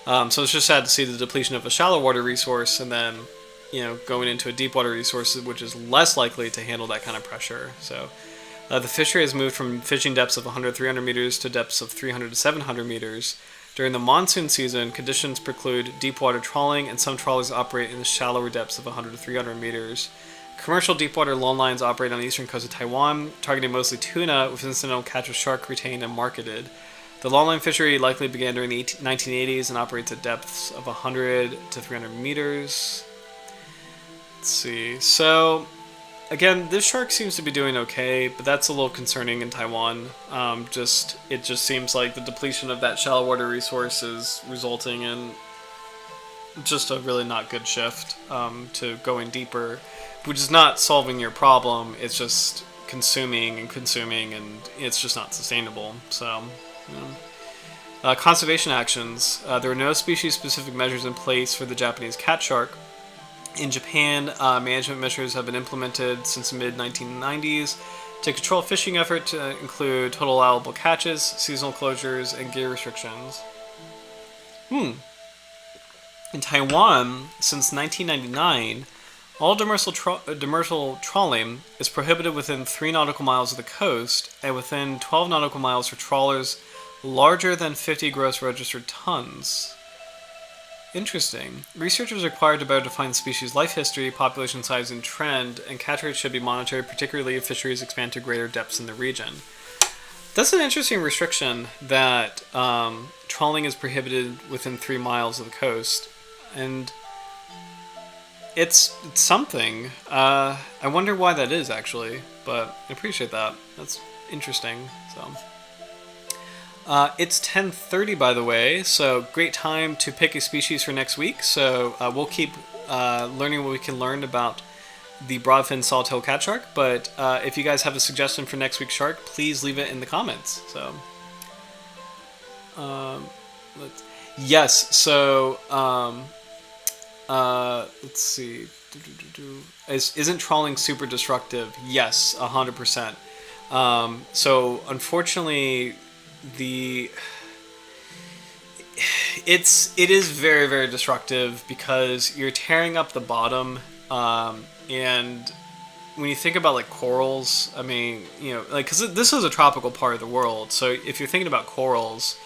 it's just sad to see the depletion of a shallow water resource and then going into a deep water resource which is less likely to handle that kind of pressure. So the fishery has moved from fishing depths of 100 to 300 meters to depths of 300 to 700 meters. During the monsoon season, conditions preclude deep water trawling, and some trawlers operate in the shallower depths of 100 to 300 meters. Commercial deepwater loan lines operate on the eastern coast of Taiwan, targeting mostly tuna, with incidental catch of shark retained and marketed. The longline fishery likely began during the 1980s and operates at depths of 100 to 300 meters. Let's see. So, again, this shark seems to be doing okay, but that's a little concerning in Taiwan. It just seems like the depletion of that shallow water resource is resulting in just a really not good shift to going deeper, which is not solving your problem. It's just consuming, and it's just not sustainable. So, conservation actions. There are no species-specific measures in place for the Japanese cat shark. In Japan, management measures have been implemented since the mid-1990s to control fishing effort to include total allowable catches, seasonal closures, and gear restrictions. In Taiwan, since 1999, all demersal trawling is prohibited within 3 nautical miles of the coast and within 12 nautical miles for trawlers larger than 50 gross registered tons. Interesting. Researchers are required to better define the species' life history, population size, and trend, and catch rates should be monitored, particularly if fisheries expand to greater depths in the region. That's an interesting restriction, that trawling is prohibited within 3 miles of the coast, and it's something. I wonder why that is, actually, but I appreciate that. That's interesting. So, It's 10:30, by the way, so great time to pick a species for next week. So we'll keep learning what we can learn about the Broadfin Sawtail Catshark. But if you guys have a suggestion for next week's shark, please leave it in the comments. So, yes. So let's see. Isn't trawling super destructive? Yes, 100%. So unfortunately, the it is very, very destructive because you're tearing up the bottom, and when you think about like corals, I mean, like, because this is a tropical part of the world, so if you're thinking about corals,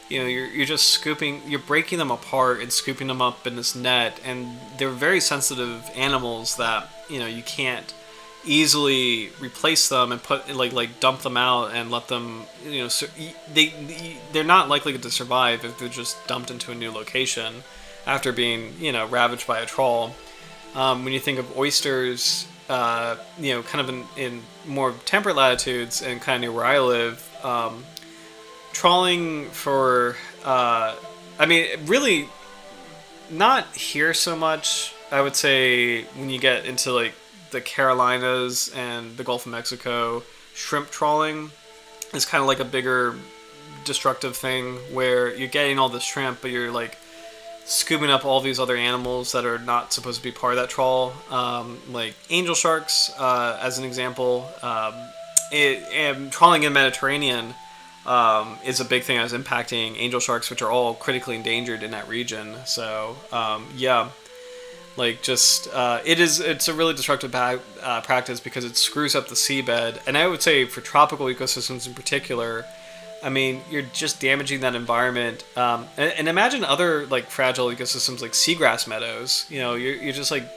you're just you're breaking them apart and scooping them up in this net, and they're very sensitive animals that you can't easily replace them and put like dump them out and let them they're not likely to survive if they're just dumped into a new location after being ravaged by a trawl. When you think of oysters, kind of in more temperate latitudes and kind of near where I live, trawling for I mean, really not here so much. I would say when you get into like the Carolinas and the Gulf of Mexico, shrimp trawling is kind of like a bigger destructive thing where you're getting all the shrimp, but you're like scooping up all these other animals that are not supposed to be part of that trawl, like angel sharks, as an example. And trawling in the Mediterranean is a big thing that is impacting angel sharks, which are all critically endangered in that region. So yeah. Like, just it's a really destructive practice because it screws up the seabed, and I would say for tropical ecosystems in particular, I mean, you're just damaging that environment. And imagine other like fragile ecosystems like seagrass meadows. You're just like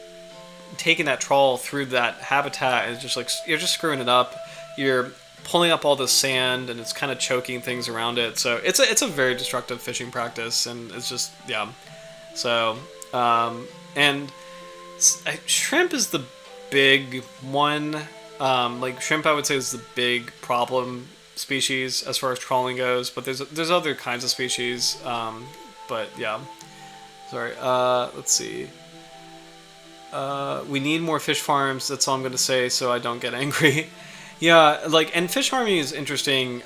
taking that trawl through that habitat, and it's just like you're just screwing it up. You're pulling up all the sand, and it's kind of choking things around it. So it's a very destructive fishing practice, and it's just So. And shrimp is the big one. Like shrimp, I would say, is the big problem species as far as trawling goes. But there's other kinds of species. But yeah, sorry. Let's see. We need more fish farms. That's all I'm gonna say, so I don't get angry. Yeah, like, and fish farming is interesting.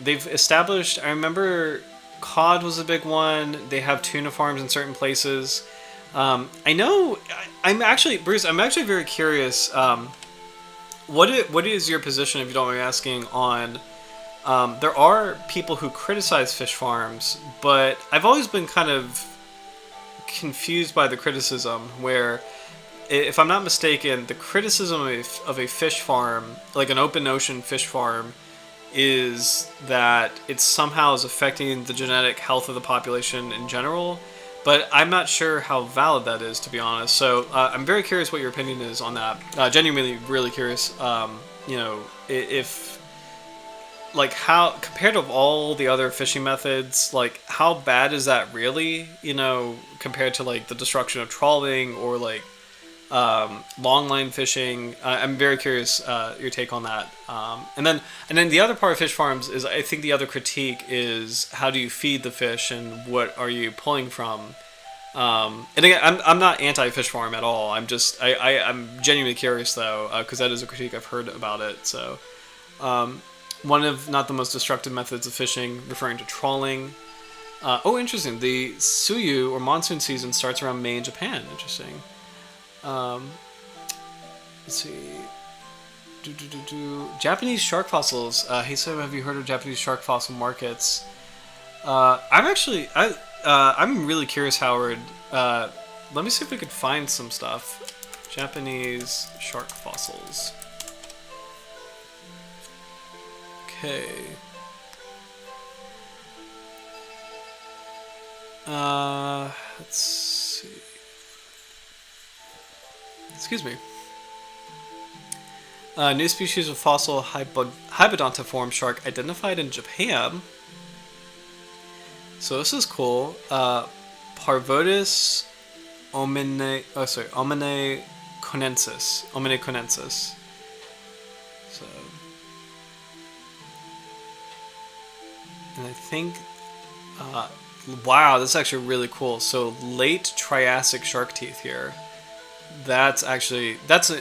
They've established. I remember cod was a big one. They have tuna farms in certain places. I know. Bruce, I'm actually very curious. What is your position, if you don't mind me asking, on? There are people who criticize fish farms, but I've always been kind of confused by the criticism. Where, if I'm not mistaken, the criticism of a fish farm, like an open ocean fish farm, is that it somehow is affecting the genetic health of the population in general. But I'm not sure how valid that is, to be honest. So I'm very curious what your opinion is on that. Genuinely, really curious. If like how compared to all the other fishing methods, like how bad is that really? Compared to like the destruction of trawling or like longline fishing. I'm very curious your take on that. And then the other part of fish farms is, I think the other critique is, how do you feed the fish and what are you pulling from? And again, I'm not anti-fish farm at all. I'm genuinely curious though, because that is a critique I've heard about it. So one of not the most destructive methods of fishing, referring to trawling. Interesting. The Suyu or monsoon season starts around May in Japan. Interesting. Let's see. Japanese shark fossils. Hey, so have you heard of Japanese shark fossil markets? I'm really curious, Howard. Let me see if we could find some stuff. Japanese shark fossils. Okay. Let's see. Excuse me. New species of fossil hybodontiform shark identified in Japan. So this is cool. Parvotis omine conensis. Omine conensis. So And I think, wow, that's actually really cool. So late Triassic shark teeth here. That's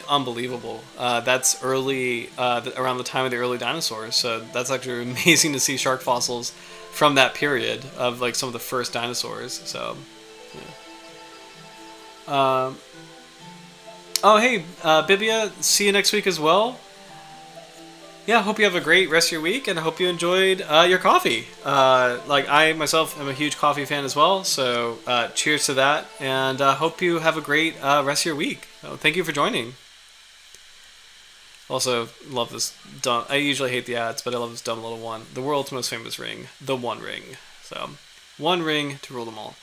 unbelievable. That's early, around the time of the early dinosaurs. So that's actually amazing to see shark fossils from that period of like some of the first dinosaurs. So, yeah. Oh, hey, Bibia, see you next week as well. Yeah, I hope you have a great rest of your week, and I hope you enjoyed your coffee. Like I myself am a huge coffee fan as well, so cheers to that, and hope you have a great rest of your week. Thank you for joining. Also, love this dumb. I usually hate the ads, but I love this dumb little one. The world's most famous ring, the One Ring. So, one ring to rule them all.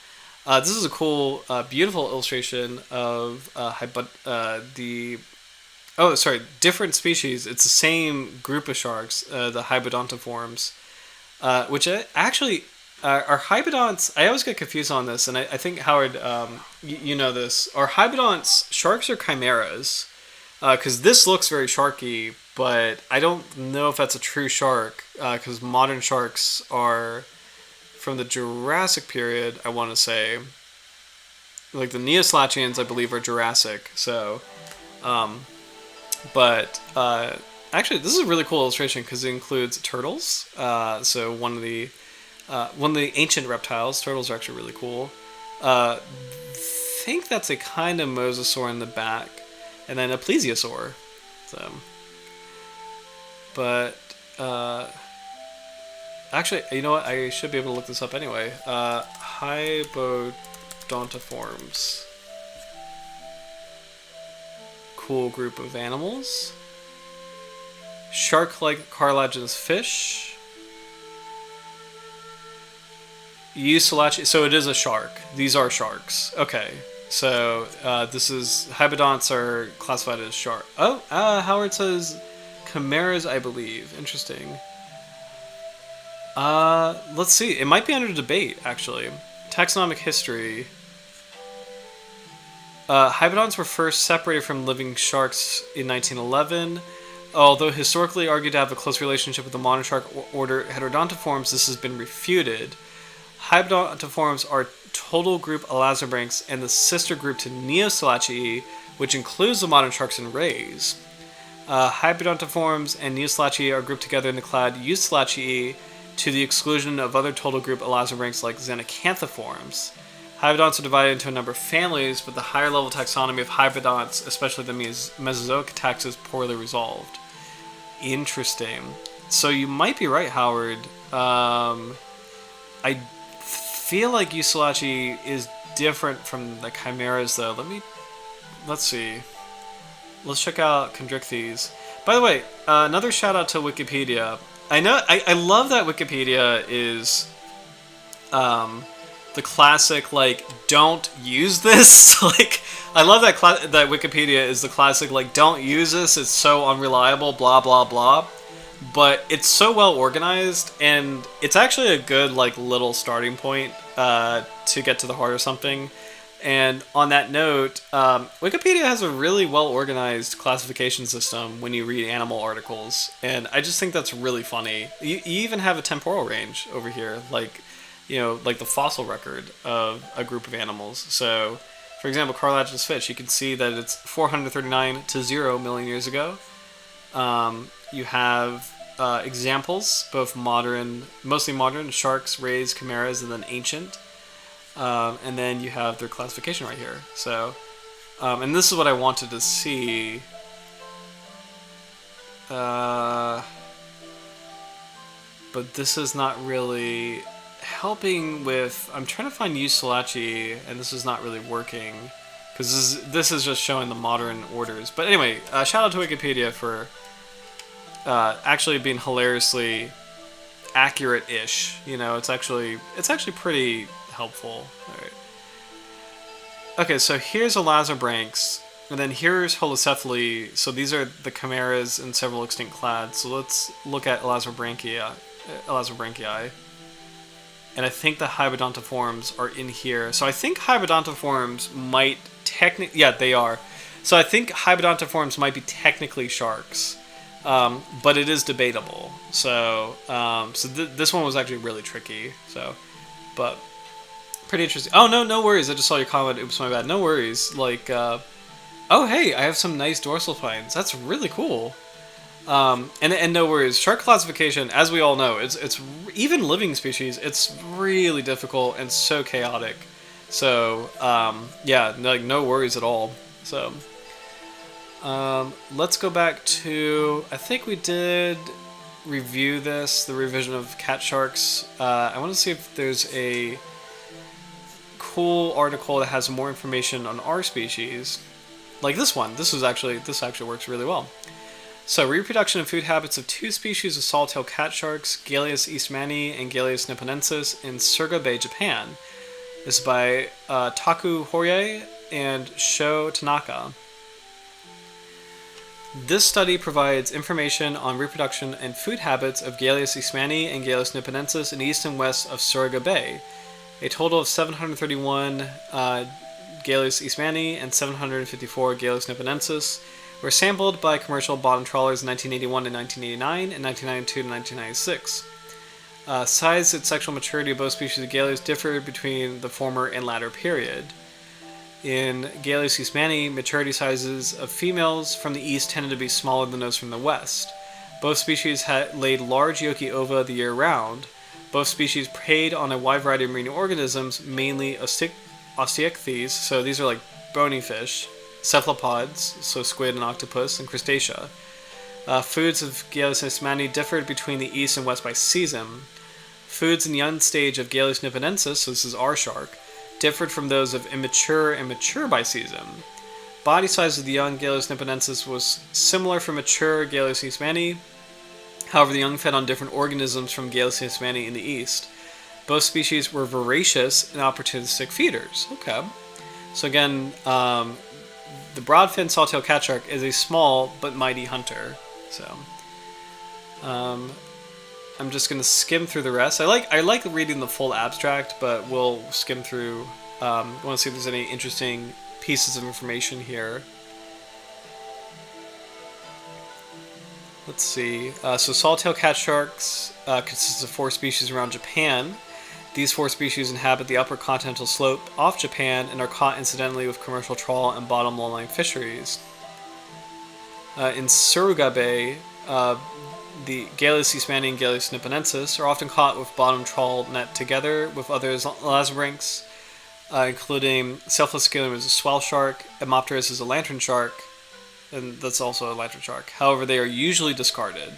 This is a cool, beautiful illustration of the different species. It's the same group of sharks, the Hybodontiforms, which actually are Hybodonts. I always get confused on this, and I think, Howard, you know this. Are Hybodonts sharks or chimeras? Because this looks very sharky, but I don't know if that's a true shark, because modern sharks are from the Jurassic period, I want to say. Like the Neoslachians, I believe, are Jurassic, so... But actually, this is a really cool illustration because it includes turtles. So one of the ancient reptiles. Turtles are actually really cool. I think that's a kind of mosasaur in the back, and then a plesiosaur. So, but actually, you know what? I should be able to look this up anyway. Hybodontiforms. Cool group of animals. Shark-like cartilaginous fish. Eucelachi. So it is a shark. These are sharks. Okay. So this is Hybodonts are classified as shark. Oh, Howard says chimeras, I believe. Interesting. Let's see. It might be under debate, actually. Taxonomic history. Hybodonts were first separated from living sharks in 1911. Although historically argued to have a close relationship with the modern shark order Heterodontiforms, this has been refuted. Hybodontiforms are total group Elasmobranchs and the sister group to Neoselachii, which includes the modern sharks and rays. Hybodontiforms and Neoselachii are grouped together in the clade Euselachii to the exclusion of other total group Elasmobranchs like Xenacanthiforms. Hybodonts are divided into a number of families, but the higher level taxonomy of hybodonts, especially the Mesozoic tax, is poorly resolved. Interesting. So you might be right, Howard. I feel like Euselachii is different from the chimeras, though. Let's see. Let's check out Chondrichthyes. By the way, another shout out to Wikipedia. I love that Wikipedia is the classic, like, don't use this. Like, I love that that Wikipedia is the classic, like, don't use this, it's so unreliable, blah, blah, blah. But it's so well organized, and it's actually a good, like, little starting point to get to the heart of something. And on that note, Wikipedia has a really well organized classification system when you read animal articles, and I just think that's really funny. You even have a temporal range over here, like, you know, like the fossil record of a group of animals. So, for example, cartilaginous fish, you can see that it's 439 to 0 million years ago. You have examples, both modern, mostly modern, sharks, rays, chimeras, and then ancient. And then you have their classification right here. So, and this is what I wanted to see. But this is not really helping with... I'm trying to find Euselachii, and this is not really working. Because this is just showing the modern orders. But anyway, shout out to Wikipedia for actually being hilariously accurate-ish. You know, it's actually pretty helpful. All right. Okay, so here's Elasmobranchs, and then here's Holocephali. So these are the chimeras and several extinct clades. So let's look at Elasmobranchii. And I think the Hybodontiforms are in here. So I think Hybodontiforms might technically... Yeah, they are. So I think Hybodontiforms might be technically sharks. but it is debatable. So this one was actually really tricky. So, but pretty interesting. Oh no, no worries. I just saw your comment. Oops, my bad. No worries. Like, oh hey, I have some nice dorsal spines. That's really cool. And no worries. Shark classification, as we all know, it's even living species. It's really difficult and so chaotic. So yeah, like no worries at all. So let's go back to, I think we did review the revision of cat sharks. I want to see if there's a cool article that has more information on our species, like this one. This actually works really well. So, reproduction and food habits of two species of sawtail cat sharks, Galeus eastmani and Galeus nipponensis, in Surga Bay, Japan. This is by Taku Horie and Sho Tanaka. This study provides information on reproduction and food habits of Galeus eastmani and Galeus nipponensis in east and west of Surga Bay. A total of 731 Galeus eastmani and 754 Galeus nipponensis were sampled by commercial bottom trawlers in 1981 and 1989 and 1992 to 1996. Size and sexual maturity of both species of Galeus differed between the former and latter period. In Galeus eastmani, maturity sizes of females from the east tended to be smaller than those from the west. Both species had laid large yolky ova the year round. Both species preyed on a wide variety of marine organisms, mainly osteichthyes, so these are like bony fish, cephalopods, so squid and octopus, and crustacea. Foods of Galeus eastmani differed between the east and west by season. Foods in the young stage of Galeus nipponensis, so this is our shark, differed from those of immature and mature by season. Body size of the young Galeus nipponensis was similar for mature Galeus eastmani. However, the young fed on different organisms from Galeus eastmani in the east. Both species were voracious and opportunistic feeders. Okay. So again, the Broadfin Sawtail Catshark is a small but mighty hunter. So, I'm just gonna skim through the rest. I like reading the full abstract, but we'll skim through. Want to see if there's any interesting pieces of information here. Let's see. So Sawtail Catsharks consists of 4 species around Japan. These 4 species inhabit the upper continental slope off Japan and are caught incidentally with commercial trawl and bottom low-lying fisheries. In Suruga Bay, the Galeus eastmani and Galeus nipponensis are often caught with bottom trawl net together with other lasbrinks, including Cephaloscylum is a swell shark, Hemopterus is a lantern shark, and that's also a lantern shark. However, they are usually discarded.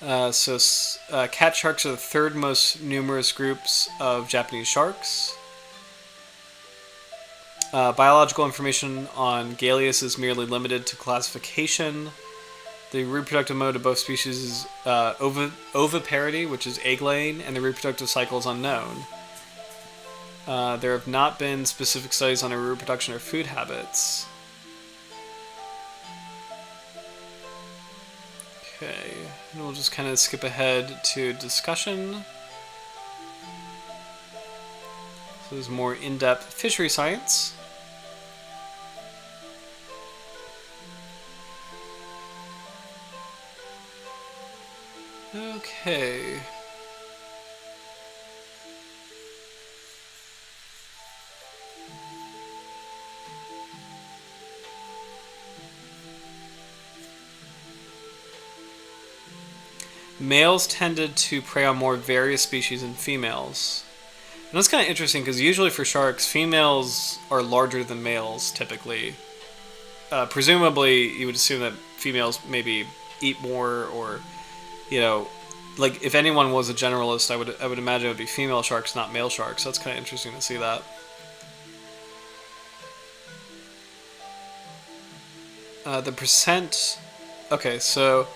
Cat sharks are the 3rd most numerous groups of Japanese sharks. Biological information on Galeus is merely limited to classification. The reproductive mode of both species is oviparity, which is egg-laying, and the reproductive cycle is unknown. There have not been specific studies on their reproduction or food habits. Okay, and we'll just kind of skip ahead to discussion. So there's more in-depth fishery science. Okay. Males tended to prey on more various species than females. And that's kind of interesting because usually for sharks, females are larger than males typically. Presumably, you would assume that females maybe eat more, or, you know, like if anyone was a generalist, I would imagine it would be female sharks, not male sharks. So that's kind of interesting to see that. The percent. Okay, so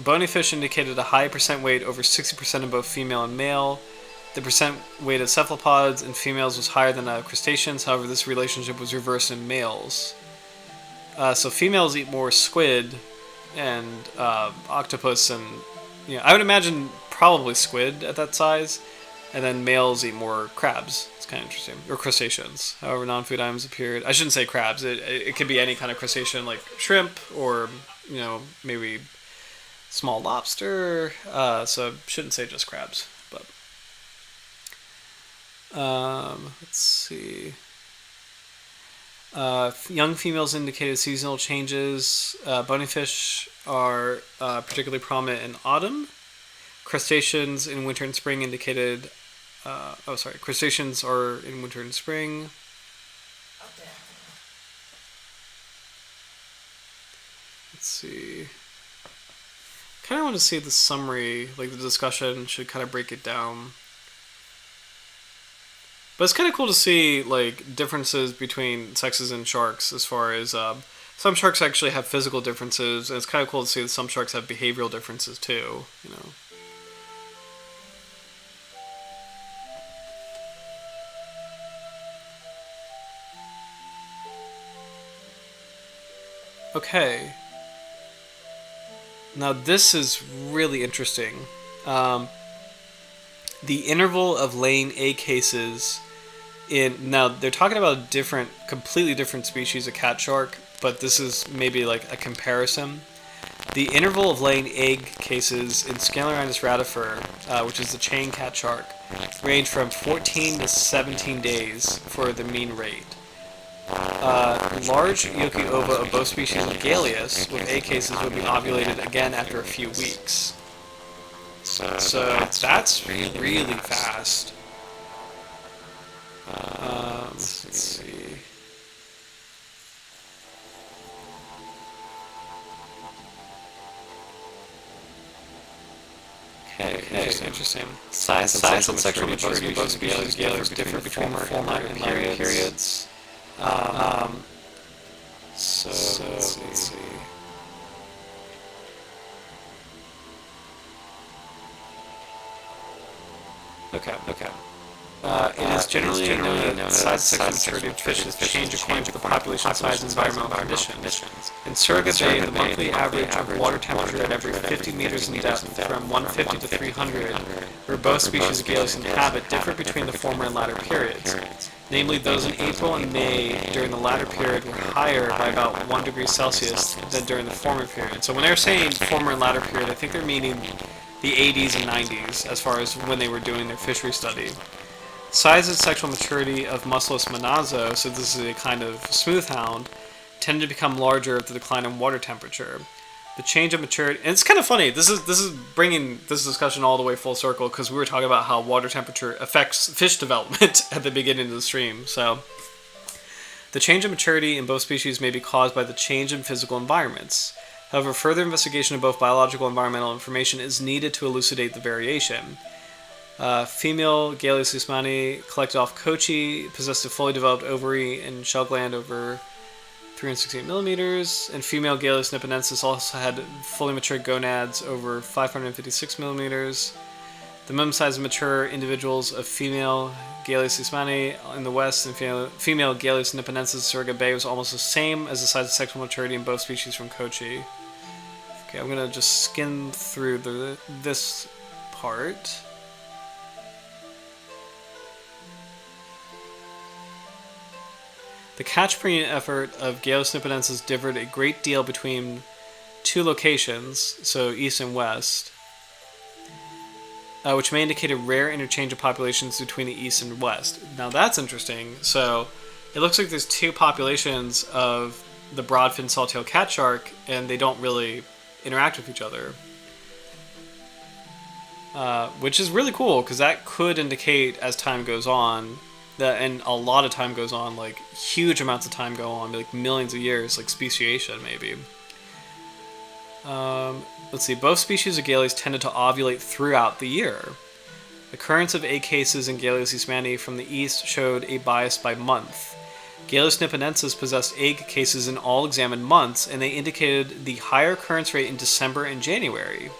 bony fish indicated a high percent weight, over 60% in both female and male. The percent weight of cephalopods in females was higher than crustaceans. However, this relationship was reversed in males. So females eat more squid and octopus, and I would imagine probably squid at that size. And then males eat more crabs. It's kind of interesting. Or crustaceans. However, non-food items appeared. I shouldn't say crabs. It could be any kind of crustacean like shrimp or, maybe small lobster. So shouldn't say just crabs. But let's see. Young females indicated seasonal changes. Bony fish are particularly prominent in autumn. Crustaceans in winter and spring indicated. Crustaceans are in winter and spring. Let's see. Kind of want to see the summary, like the discussion should kind of break it down. But it's kind of cool to see like differences between sexes and sharks as far as some sharks actually have physical differences, and it's kind of cool to see that some sharks have behavioral differences too. Okay. Now this is really interesting. The interval of laying egg cases now they're talking about a completely different species of cat shark, but this is maybe like a comparison. The interval of laying egg cases in Scaleronidus radifer, which is the chain cat shark, range from 14 to 17 days for the mean rate. Large yolky ova of both species of Galeus with egg cases would be ovulated again after a few weeks. So that's really fast. Let's see. Okay, interesting. Size and sexual maturity of both species of Galeus differ between former and later periods. So let's see. Okay. It is generally known that size and sexual maturity of fishes change according to the population size and environmental conditions. In Surrogate Bay, the monthly average of water temperature at every 50 meters in depth from 150 to 300, where both species of Galeus inhabit, differ between the former and latter periods. Namely, those in April and May during the latter period were higher by about 1 degree Celsius than during the former period. So when they're saying former and latter period, I think they're meaning the 80s and 90s as far as when they were doing their fishery study. Size and sexual maturity of Musculus monazo, so this is a kind of smoothhound, tend to become larger with the decline in water temperature. The change of maturity, and it's kind of funny. This is bringing this discussion all the way full circle because we were talking about how water temperature affects fish development at the beginning of the stream. So, the change of maturity in both species may be caused by the change in physical environments. However, further investigation of both biological and environmental information is needed to elucidate the variation. Female Galeus usmani collected off Kochi possessed a fully developed ovary and shell gland over 368 millimeters, and female Galeus nipponensis also had fully matured gonads over 556 millimeters. The minimum size of mature individuals of female Galeus usmani in the west and female Galeus nipponensis Surrogate Bay was almost the same as the size of sexual maturity in both species from Kochi. Okay, I'm gonna just skim through this part. The catch breeding effort of Galeus nipponensis differed a great deal between two locations, so east and west, which may indicate a rare interchange of populations between the east and west. Now that's interesting. So it looks like there's two populations of the Broadfin Sawtail Catshark, and they don't really interact with each other. Which is really cool, because that could indicate, as time goes on, and a lot of time goes on, like huge amounts of time go on, like millions of years, like speciation maybe. Let's see, both species of Galeus tended to ovulate throughout the year. Occurrence of egg cases in Galeus usmani from the east showed a bias by month. Galeus nipponensis possessed egg cases in all examined months, and they indicated the higher occurrence rate in December and January.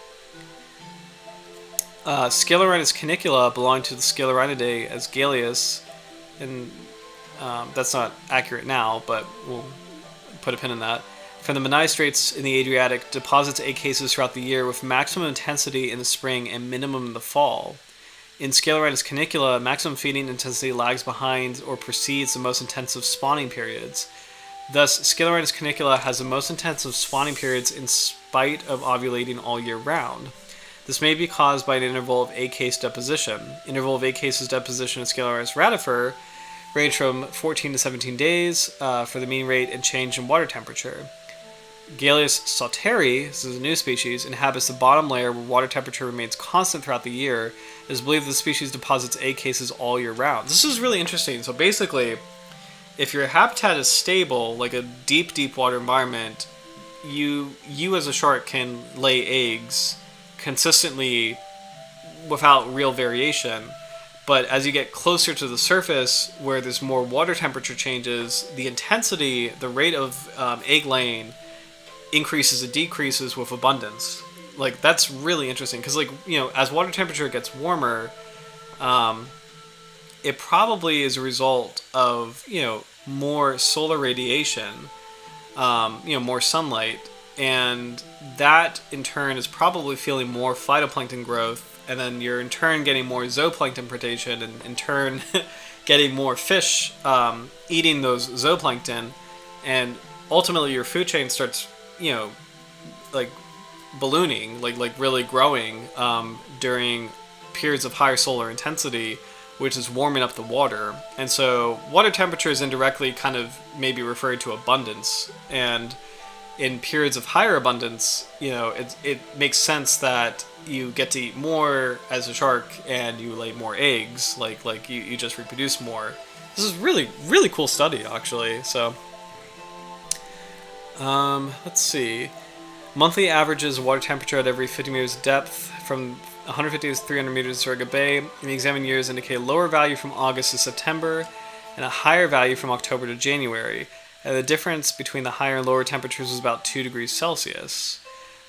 Scaleronidus canicula belonged to the Scalorinidae as Galeus, and that's not accurate now, but we'll put a pin in that. From the Menai Straits in the Adriatic, deposits egg cases throughout the year with maximum intensity in the spring and minimum in the fall. In Scaleorhinus canicula, maximum feeding intensity lags behind or precedes the most intensive spawning periods. Thus, Scaleorhinus canicula has the most intensive spawning periods in spite of ovulating all year round. This may be caused by an interval of egg case deposition. Interval of egg cases deposition in Scaleorhinus radifer range from 14 to 17 days for the mean rate and change in water temperature. Galeus sauteri, this is a new species, inhabits the bottom layer where water temperature remains constant throughout the year. It is believed the species deposits egg cases all year round. This is really interesting. So basically, if your habitat is stable, like a deep, deep water environment, you as a shark can lay eggs consistently without real variation. But as you get closer to the surface, where there's more water temperature changes, the intensity, the rate of egg laying increases and decreases with abundance. Like, that's really interesting because, like, you know, as water temperature gets warmer, it probably is a result of, you know, more solar radiation, you know, more sunlight, and that in turn is probably fueling more phytoplankton growth, and then you're in turn getting more zooplankton predation, and in turn getting more fish eating those zooplankton, and ultimately your food chain starts, you know, like ballooning, like really growing during periods of higher solar intensity, which is warming up the water. And so water temperature is indirectly kind of maybe referred to abundance, and in periods of higher abundance, you know, it makes sense that you get to eat more as a shark and you lay more eggs, like you just reproduce more. This is really cool study, actually. So let's see. Monthly averages of water temperature at every 50 meters depth from 150 to 300 meters in Surrey Bay. In the examined years indicate a lower value from August to September and a higher value from October to January. And the difference between the higher and lower temperatures was about 2 degrees Celsius.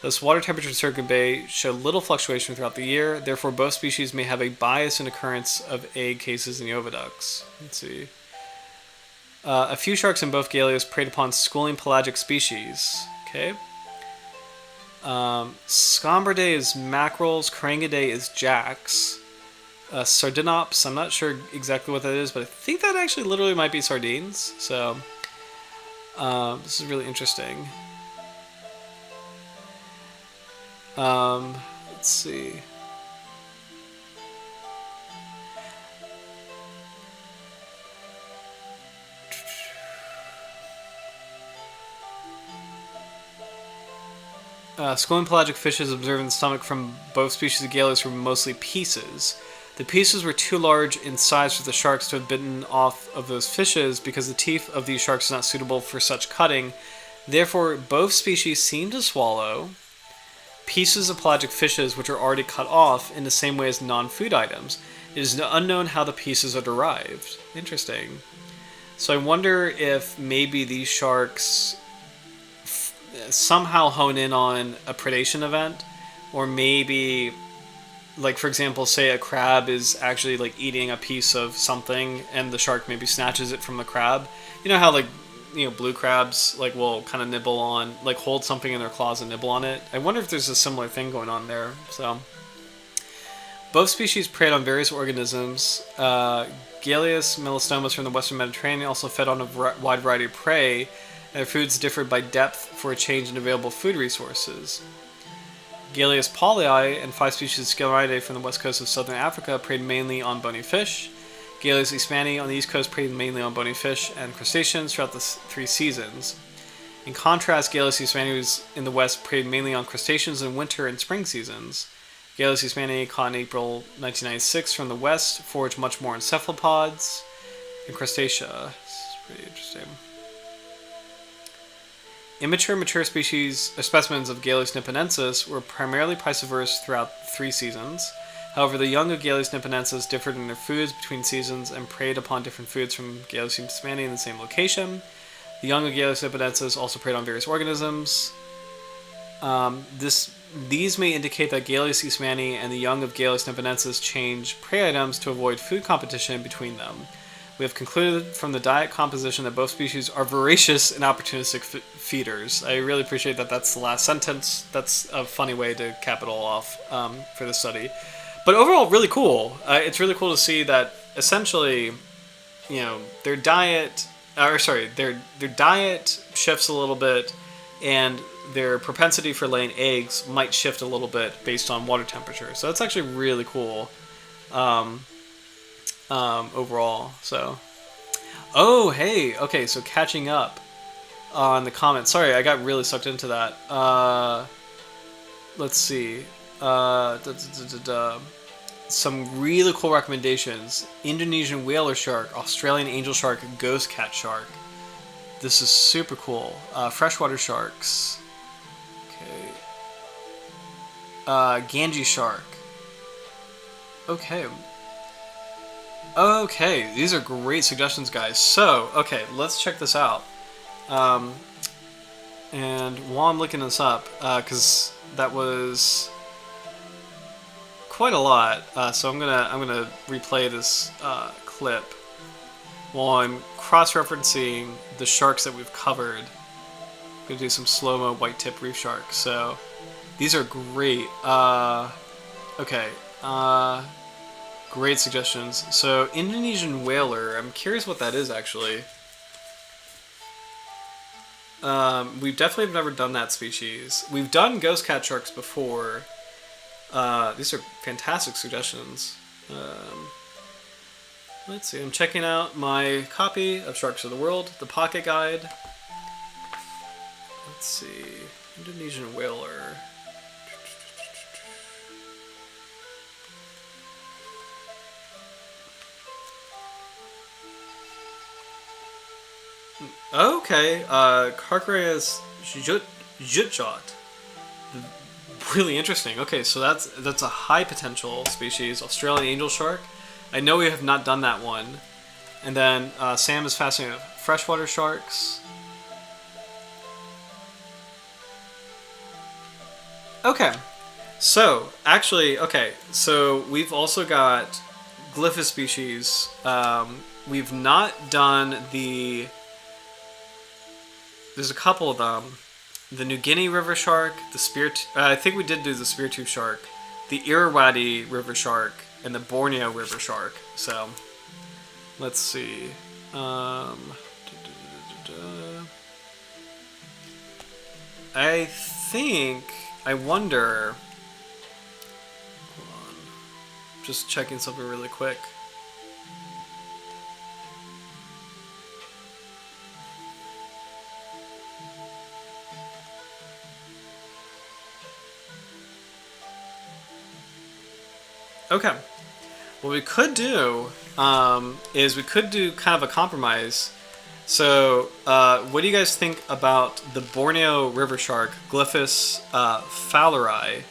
Thus, water temperature in Surrey Bay show little fluctuation throughout the year. Therefore, both species may have a bias in occurrence of egg cases in the oviducts. Let's see. A few sharks in both Galeus preyed upon schooling pelagic species. Okay. Scombridae is mackerels, Carangidae is jacks. Sardinops, I'm not sure exactly what that is, but I think that actually literally might be sardines. So, this is really interesting. Let's see. Schooling pelagic fishes observed in the stomach from both species of Galeus were mostly pieces. The pieces were too large in size for the sharks to have bitten off of those fishes because the teeth of these sharks is not suitable for such cutting. Therefore, both species seem to swallow pieces of pelagic fishes which are already cut off in the same way as non-food items. It is unknown how the pieces are derived. Interesting. So I wonder if maybe these sharks somehow hone in on a predation event, or maybe, like, for example, say a crab is actually like eating a piece of something and the shark maybe snatches it from the crab. You know how, like, you know, blue crabs like will kind of nibble on, like, hold something in their claws and nibble on it. I wonder if there's a similar thing going on there. So both species preyed on various organisms. Galeus melastomas from the western Mediterranean also fed on a wide variety of prey, and their foods differed by depth for a change in available food resources. Galeus paulii and 5 species of Scaleoridae from the west coast of southern Africa preyed mainly on bony fish. Galeus eastmani on the east coast preyed mainly on bony fish and crustaceans throughout the 3 seasons. In contrast, Galeus eastmani in the west preyed mainly on crustaceans in winter and spring seasons. Galeus eastmani caught in April 1996 from the west foraged much more on cephalopods and crustacea. This is pretty interesting. Immature and mature species or specimens of Galeus nipponensis were primarily piscivorous throughout 3 seasons. However, the young of Galeus nipponensis differed in their foods between seasons and preyed upon different foods from Galeus eastmani in the same location. The young of Galeus nipponensis also preyed on various organisms. These may indicate that Galeus eastmani and the young of Galeus nipponensis change prey items to avoid food competition between them. We have concluded from the diet composition that both species are voracious and opportunistic feeders. I really appreciate that that's the last sentence. That's a funny way to cap it all off for this study. But overall, really cool. It's really cool to see that essentially, their diet, their diet shifts a little bit, and their propensity for laying eggs might shift a little bit based on water temperature. So that's actually really cool overall. So, oh, hey, okay, so catching up on the comments. Sorry, I got really sucked into that. Let's see. Some really cool recommendations. Indonesian whaler shark, Australian angel shark, ghost cat shark. This is super cool. Freshwater sharks. Okay. Ganges shark. Okay. Okay, these are great suggestions, guys. So, okay, let's check this out. And while I'm looking this up, because that was quite a lot, so I'm gonna replay this clip while I'm cross-referencing the sharks that we've covered. I'm gonna do some slow-mo white-tip reef sharks. So these are great. Okay. Great suggestions. So Indonesian whaler. I'm curious what that is actually. We've definitely never done that species. We've done ghost cat sharks before. These are fantastic suggestions. Let's see. I'm checking out my copy of Sharks of the World, the pocket guide. Let's see. Indonesian whaler. Okay, Carcarius jutjot. Really interesting. Okay, so that's a high potential species, Australian angel shark. I know we have not done that one. And then Sam is fascinated with freshwater sharks. Okay, so actually, okay, so we've also got glyphis species. We've not done the. There's a couple of them. The New Guinea river shark, the spear. I think we did do the spear-tooth shark, the Irrawaddy river shark, and the Borneo river shark. So, let's see. I think. I wonder. Hold on. Just checking something really quick. Okay. What we could do is we could do kind of a compromise. So, what do you guys think about the Borneo river shark, Glyphis fowleri?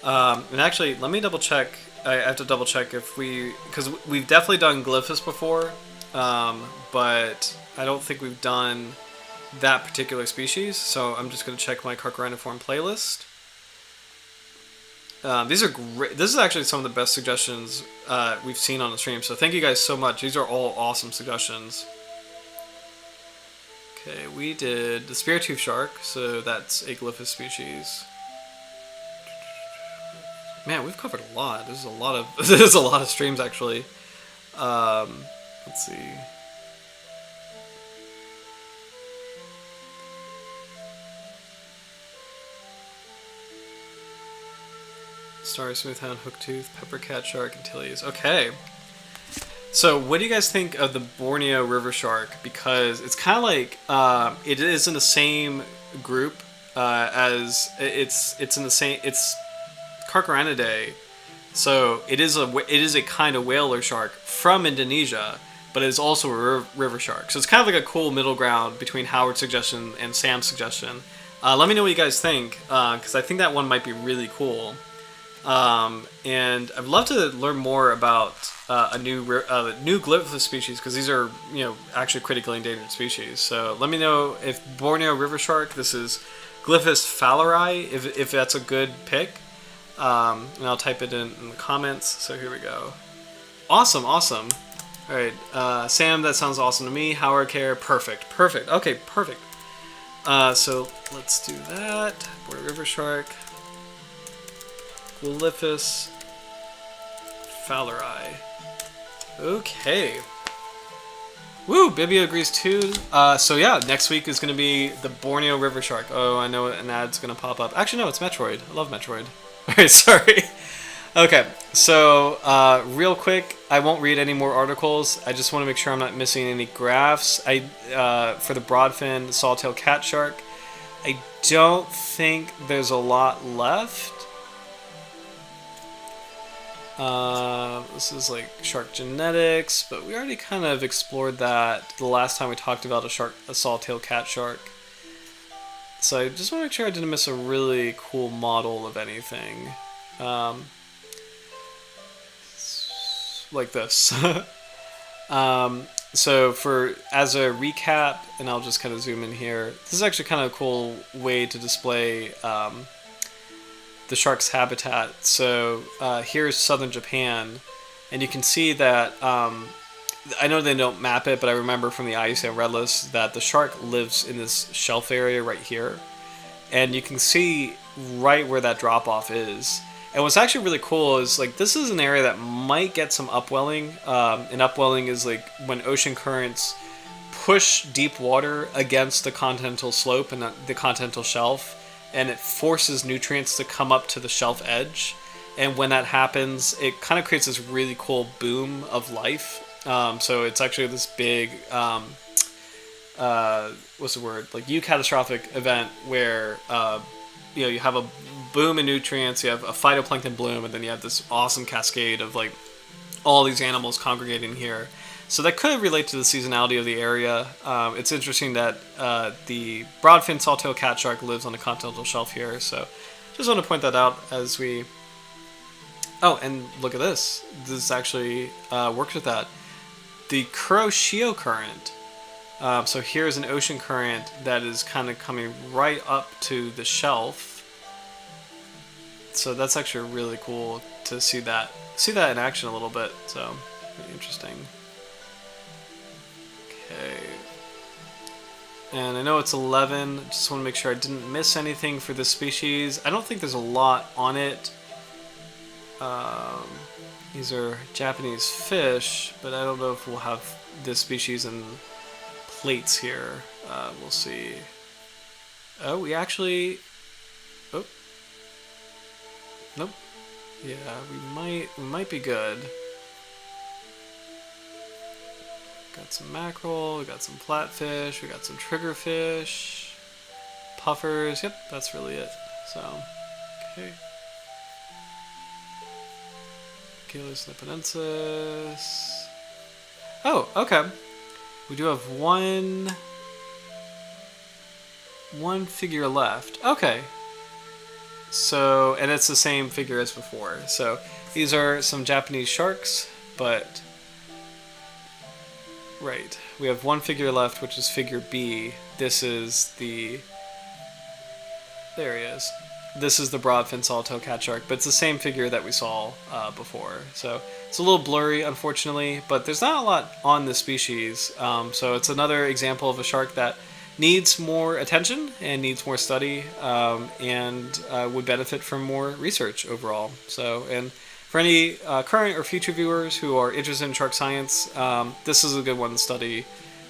And actually, let me double check. I have to double check if because we've definitely done Glyphis before, but I don't think we've done that particular species. So I'm just going to check my Carchariniform playlist. These are great. This is actually some of the best suggestions we've seen on the stream. So thank you guys so much. These are all awesome suggestions. Okay, we did the spear-tooth shark, so that's a Glyphis species. Man, we've covered a lot. This is a lot of this is a lot of streams actually. Let's see. Starry Smoothhound, Hooktooth, Pepper Cat Shark, Antilles. Okay. So, what do you guys think of the Borneo river shark? Because it's kind of like it is in the same group as it's in the same. It's Carcharinidae, so it is a kind of whaler shark from Indonesia, but it is also a river shark. So it's kind of like a cool middle ground between Howard's suggestion and Sam's suggestion. Let me know what you guys think, because I think that one might be really cool. And I'd love to learn more about a new Glyphis species, because these are actually critically endangered species. So let me know if Borneo river shark, this is Glyphis fowleri, if that's a good pick. And I'll type it in the comments. So here we go. Awesome. All right, Sam, that sounds awesome to me. Howard Care, perfect. Okay, perfect. So let's do that. Borneo river shark. Glyphis. fowleri. Okay. Woo, Bibio agrees too. So yeah, next week is going to be the Borneo River Shark. Oh, I know an ad's going to pop up. Actually, no, it's Metroid. I love Metroid. Alright, sorry. Okay, so real quick, I won't read any more articles. I just want to make sure I'm not missing any graphs. For the Broadfin Sawtail Catshark, I don't think there's a lot left. This is like shark genetics, but we already kind of explored that the last time we talked about a sawtail catshark. So I just want to make sure I didn't miss a really cool model of anything. Like this. So as a recap, and I'll just kind of zoom in here, this is actually kind of a cool way to display the shark's habitat. So here's southern Japan, and you can see that I know they don't map it, but I remember from the IUCN Red List that the shark lives in this shelf area right here, and you can see right where that drop off is. And what's actually really cool is like this is an area that might get some upwelling. And upwelling is like when ocean currents push deep water against the continental slope and the continental shelf, and it forces nutrients to come up to the shelf edge. And when that happens, it kind of creates this really cool boom of life. So it's actually this big, what's the word? Like eucatastrophic event where you have a boom in nutrients, you have a phytoplankton bloom, and then you have this awesome cascade of like all these animals congregating here. So that could relate to the seasonality of the area. It's interesting that the Broadfin Sawtail Catshark lives on the continental shelf here. So just want to point that out as we... Oh, and look at this. This actually works with that. The Kuroshio current. So here's an ocean current that is kind of coming right up to the shelf. So that's actually really cool to see that in action a little bit. So pretty interesting. Okay. And I know it's 11. Just want to make sure I didn't miss anything for this species. I don't think there's a lot on it. These are Japanese fish, but I don't know if we'll have this species in plates here. We'll see. Oh, we actually... Oh. Nope. Yeah, we might be good. Got some mackerel, we got some flatfish, we got some triggerfish, puffers. Yep, that's really it. So, okay. Galeus nipponensis. Oh, okay. We do have one figure left. Okay. So, and it's the same figure as before. So, these are some Japanese sharks, but... Right. We have one figure left, which is figure B. This is the... There he is. This is the Broadfin Sawtail Catshark, but it's the same figure that we saw before. So it's a little blurry, unfortunately, but there's not a lot on this species. So it's another example of a shark that needs more attention and needs more study, and would benefit from more research overall. So, and for any current or future viewers who are interested in shark science, this is a good one to study.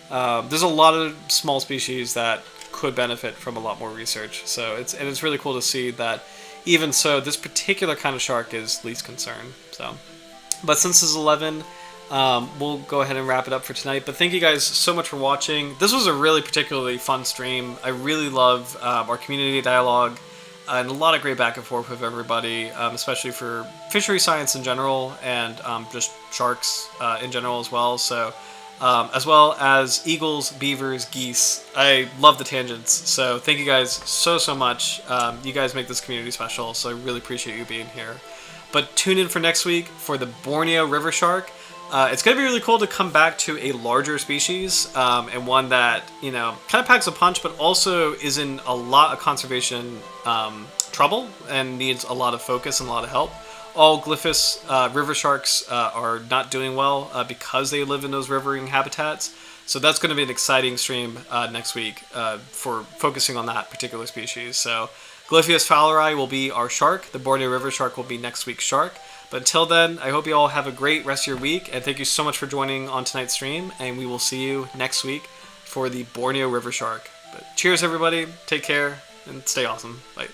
There's a lot of small species that could benefit from a lot more research. So it's really cool to see that even so, this particular kind of shark is least concern. So, but since this is 11, we'll go ahead and wrap it up for tonight. But thank you guys so much for watching. This was a really particularly fun stream. I really love our community dialogue. And a lot of great back and forth with everybody, especially for fishery science in general, and just sharks in general as well. So, as well as eagles, beavers, geese. I love the tangents. So thank you guys so much. You guys make this community special, so I really appreciate you being here. But tune in for next week for the Borneo River Shark. It's going to be really cool to come back to a larger species, and one that, you know, kind of packs a punch, but also is in a lot of conservation trouble and needs a lot of focus and a lot of help. All Galeus river sharks are not doing well because they live in those rivering habitats. So that's going to be an exciting stream next week for focusing on that particular species. So Galeus fowleri will be our shark. The Borneo River Shark will be next week's shark. But until then, I hope you all have a great rest of your week, and thank you so much for joining on tonight's stream, and we will see you next week for the Borneo River Shark. But cheers, everybody. Take care, and stay awesome. Bye.